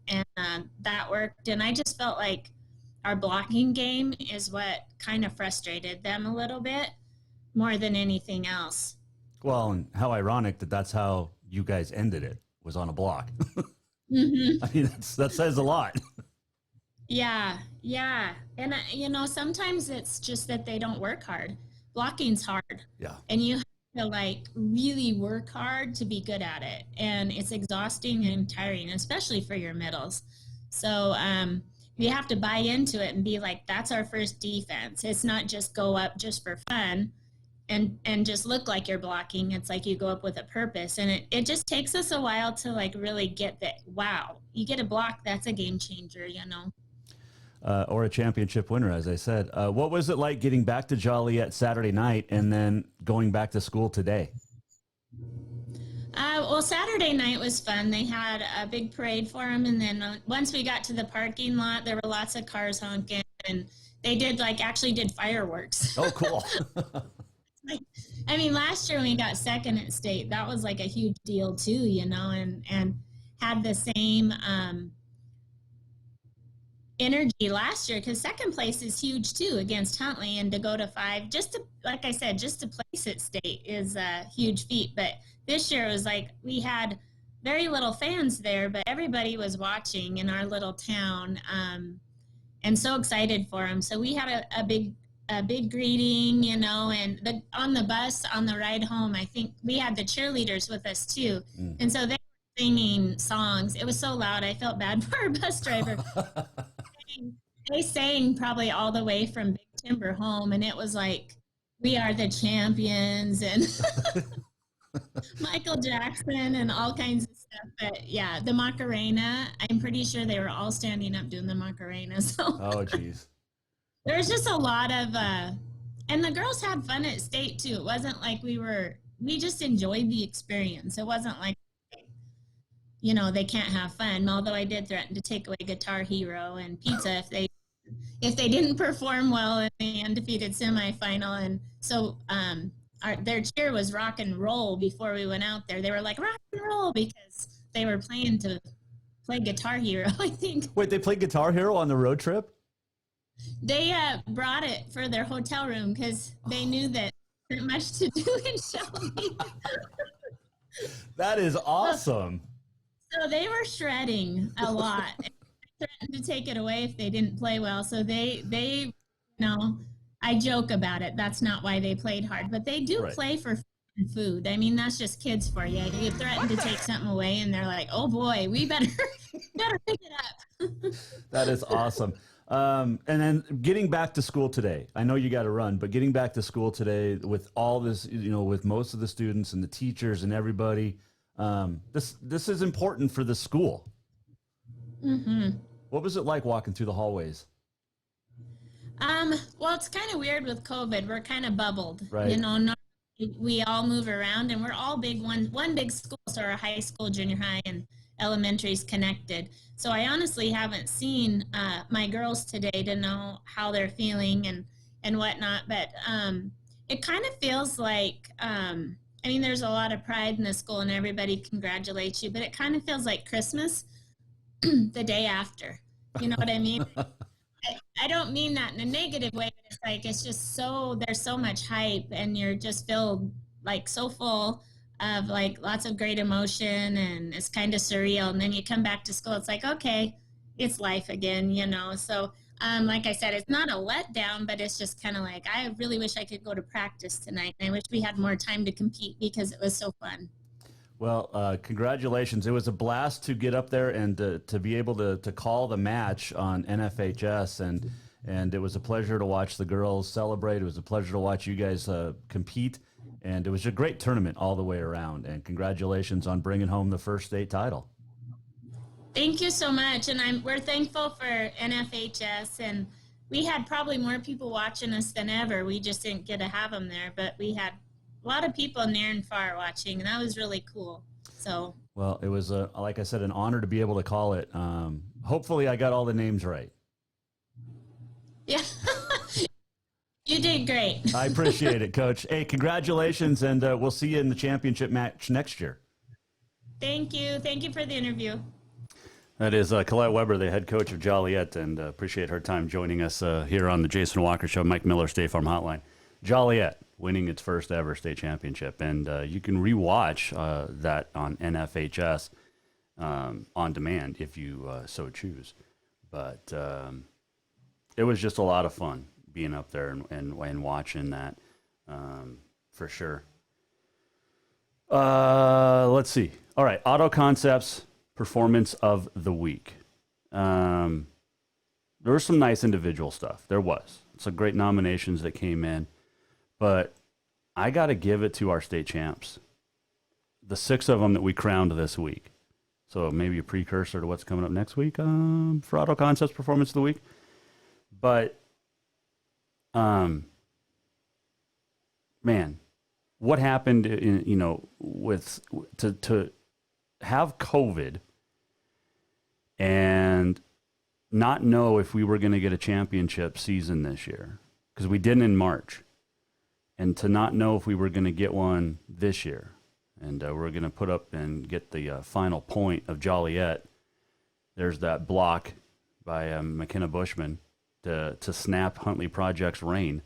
that worked. And I just felt like our blocking game is what kind of frustrated them a little bit more than anything else. Well, and how ironic that's how you guys ended it, was on a block. Mm-hmm. I mean, that says a lot. Yeah. And, you know, sometimes it's just that they don't work hard. Blocking's hard. Yeah. And you have to, like, really work hard to be good at it. And it's exhausting and tiring, especially for your middles. So you have to buy into it and be like, that's our first defense. It's not just go up just for fun and just look like you're blocking. It's like you go up with a purpose. And it just takes us a while to, like, really get that, wow, you get a block, that's a game changer, you know. Or a championship winner, as I said. What was it like getting back to Joliet Saturday night and then going back to school today? Well, Saturday night was fun. They had a big parade for them, and then once we got to the parking lot, there were lots of cars honking, and they actually did fireworks. Oh, cool. I mean, last year when we got second at state, that was like a huge deal too, you know, and had the same energy last year, because second place is huge too against Huntley, and to go to 5, just to, like I said, just to place at state is a huge feat. But this year it was like we had very little fans there, but everybody was watching in our little town, and so excited for them. So we had a big greeting, you know, and on the bus on the ride home, I think we had the cheerleaders with us too, and so they were singing songs. It was so loud, I felt bad for our bus driver. They sang probably all the way from Big Timber home, and it was like, we are the champions, and Michael Jackson and all kinds of stuff. But yeah, the Macarena, I'm pretty sure they were all standing up doing the Macarena. So oh, geez. There was just a lot of, and the girls had fun at state too. It wasn't like we just enjoyed the experience. It wasn't like, you know, they can't have fun. Although I did threaten to take away Guitar Hero and pizza if they didn't perform well in the undefeated semifinal. And so their cheer was rock and roll before we went out there. They were like, rock and roll, because they were playing to play Guitar Hero, I think. Wait, they played Guitar Hero on the road trip? They brought it for their hotel room because they knew that there wasn't much to do in Shelby. That is awesome. So they were shredding a lot. They threatened to take it away if they didn't play well. So they you know, I joke about it. That's not why they played hard, but they do play for food. I mean, that's just kids for you. You threaten to take something away, and they're like, "Oh boy, we better pick it up." That is awesome. And then getting back to school today, I know you got to run, but getting back to school today with all this, you know, with most of the students and the teachers and everybody, this is important for the school. Mm-hmm. What was it like walking through the hallways? Well, it's kind of weird with COVID. We're kind of bubbled, right? You know, we all move around, and we're all one big school, so our high school, junior high, and elementary is connected. So I honestly haven't seen my girls today to know how they're feeling and whatnot, but it kind of feels like, I mean, there's a lot of pride in the school and everybody congratulates you, but it kind of feels like Christmas the day after. You know what I mean? I don't mean that in a negative way, but it's like, it's just there's so much hype, and you're just filled like so full of like lots of great emotion, and it's kind of surreal. And then you come back to school, it's like, okay, it's life again, you know? So like I said, it's not a letdown, but it's just kind of like, I really wish I could go to practice tonight. I wish we had more time to compete because it was so fun. Well, congratulations. It was a blast to get up there and to be able to call the match on NFHS. And it was a pleasure to watch the girls celebrate. It was a pleasure to watch you guys compete. And it was a great tournament all the way around. And congratulations on bringing home the first state title. Thank you so much, and we're thankful for NFHS, and we had probably more people watching us than ever. We just didn't get to have them there, but we had a lot of people near and far watching, and that was really cool. So, well, it was like I said, an honor to be able to call it. Hopefully, I got all the names right. Yeah, you did great. I appreciate it, Coach. Hey, congratulations, and we'll see you in the championship match next year. Thank you. Thank you for the interview. That is Colette Webber, the head coach of Joliet, and appreciate her time joining us here on the Jason Walker Show, Mike Miller, State Farm Hotline. Joliet winning its first ever state championship, and you can rewatch that on NFHS on demand if you so choose. But it was just a lot of fun being up there and watching that for sure. Let's see. All right, Auto Concepts Performance of the Week. There was some nice individual stuff. There was some great nominations that came in, but I got to give it to our state champs. The 6 of them that we crowned this week. So maybe a precursor to what's coming up next week for Auto Concepts Performance of the Week. But, man, what happened to have COVID and not know if we were going to get a championship season this year, because we didn't in March, and to not know if we were going to get one this year, and we're going to put up and get the final point of Joliet. There's that block by McKenna Bushman to snap Huntley Project's reign,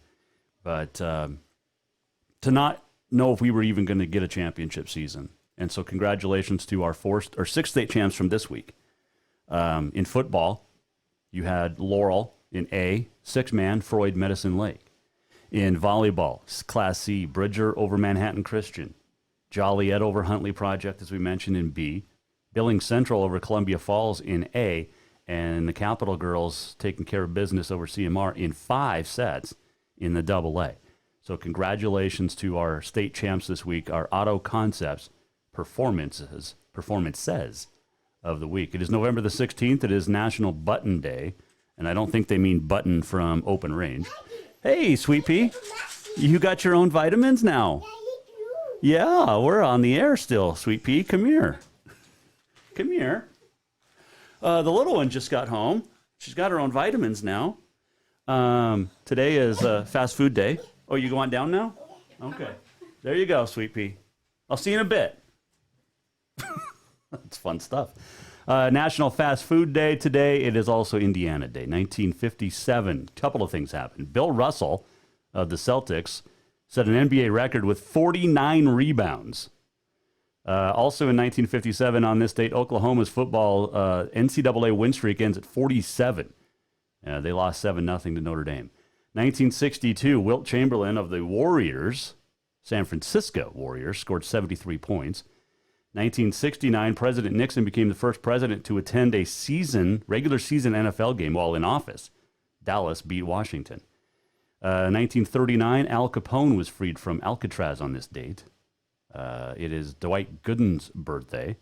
but to not know if we were even going to get a championship season. And so congratulations to our 6 state champs from this week. In football, you had Laurel in A, 6-man, Freud Medicine Lake. In volleyball, Class C, Bridger over Manhattan Christian. Joliet over Huntley Project, as we mentioned, in B. Billings Central over Columbia Falls in A. And the Capital Girls taking care of business over CMR in 5 sets in the AA. So congratulations to our state champs this week, our Auto Concepts performances of the week. It is November the 16th. It is National Button Day, and I don't think they mean button from Open Range. Hey, Sweet Pea, you got your own vitamins now. Yeah, we're on the air still. Sweet Pea, come here. Come here. The little one just got home. She's got her own vitamins now. Today is fast food day. Oh, you going down now? Okay. There you go, Sweet Pea. I'll see you in a bit. That's fun stuff. National Fast Food Day today. It is also Indiana Day. 1957. A couple of things happened. Bill Russell of the Celtics set an NBA record with 49 rebounds. Also in 1957, on this date, Oklahoma's football NCAA win streak ends at 47. They lost 7-0 to Notre Dame. 1962, Wilt Chamberlain of the Warriors, San Francisco Warriors, scored 73 points. 1969, President Nixon became the first president to attend a regular season NFL game while in office. Dallas beat Washington. 1939, Al Capone was freed from Alcatraz on this date. It is Dwight Gooden's birthday.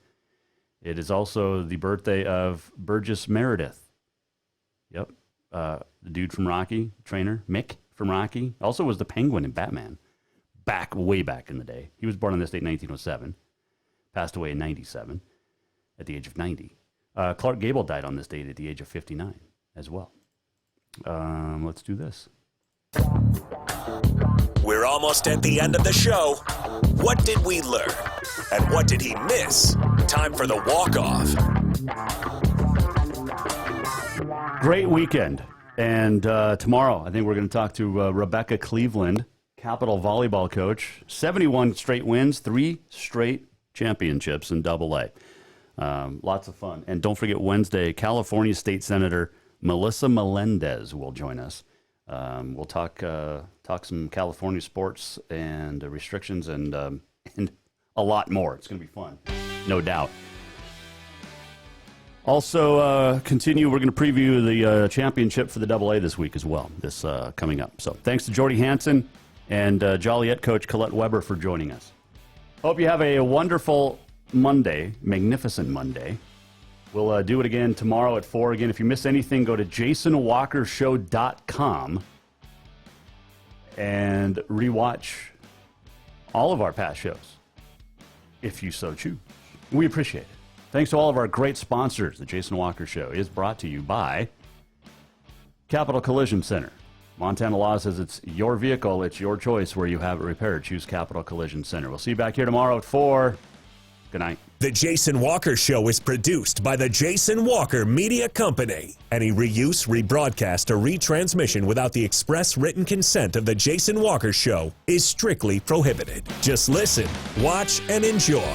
It is also the birthday of Burgess Meredith. Yep. The dude from Rocky, trainer, Mick from Rocky. Also was the Penguin in Batman. way back in the day. He was born on this date in 1907, passed away in 97 at the age of 90. Clark Gable died on this date at the age of 59 as well. Let's do this. We're almost at the end of the show. What did we learn? And what did he miss? Time for the walk-off. Great weekend. And tomorrow, I think we're going to talk to Rebecca Cleveland, Capital volleyball coach. 71 straight wins, 3 straight championships in AA. Lots of fun. And don't forget, Wednesday, California State Senator Melissa Melendez will join us. We'll talk some California sports and restrictions and a lot more. It's going to be fun, no doubt. Also, we're going to preview the championship for the AA this week as well, this coming up. So thanks to Jordan Hansen and Joliet coach Colette Webber for joining us. Hope you have a wonderful Monday, magnificent Monday. We'll do it again tomorrow at 4. Again, if you miss anything, go to jasonwalkershow.com and rewatch all of our past shows, if you so choose. We appreciate it. Thanks to all of our great sponsors. The Jason Walker Show is brought to you by Capital Collision Center. Montana law says it's your vehicle, it's your choice where you have it repaired. Choose Capital Collision Center. We'll see you back here tomorrow at 4. Good night. The Jason Walker Show is produced by the Jason Walker Media Company. Any reuse, rebroadcast, or retransmission without the express written consent of the Jason Walker Show is strictly prohibited. Just listen, watch, and enjoy.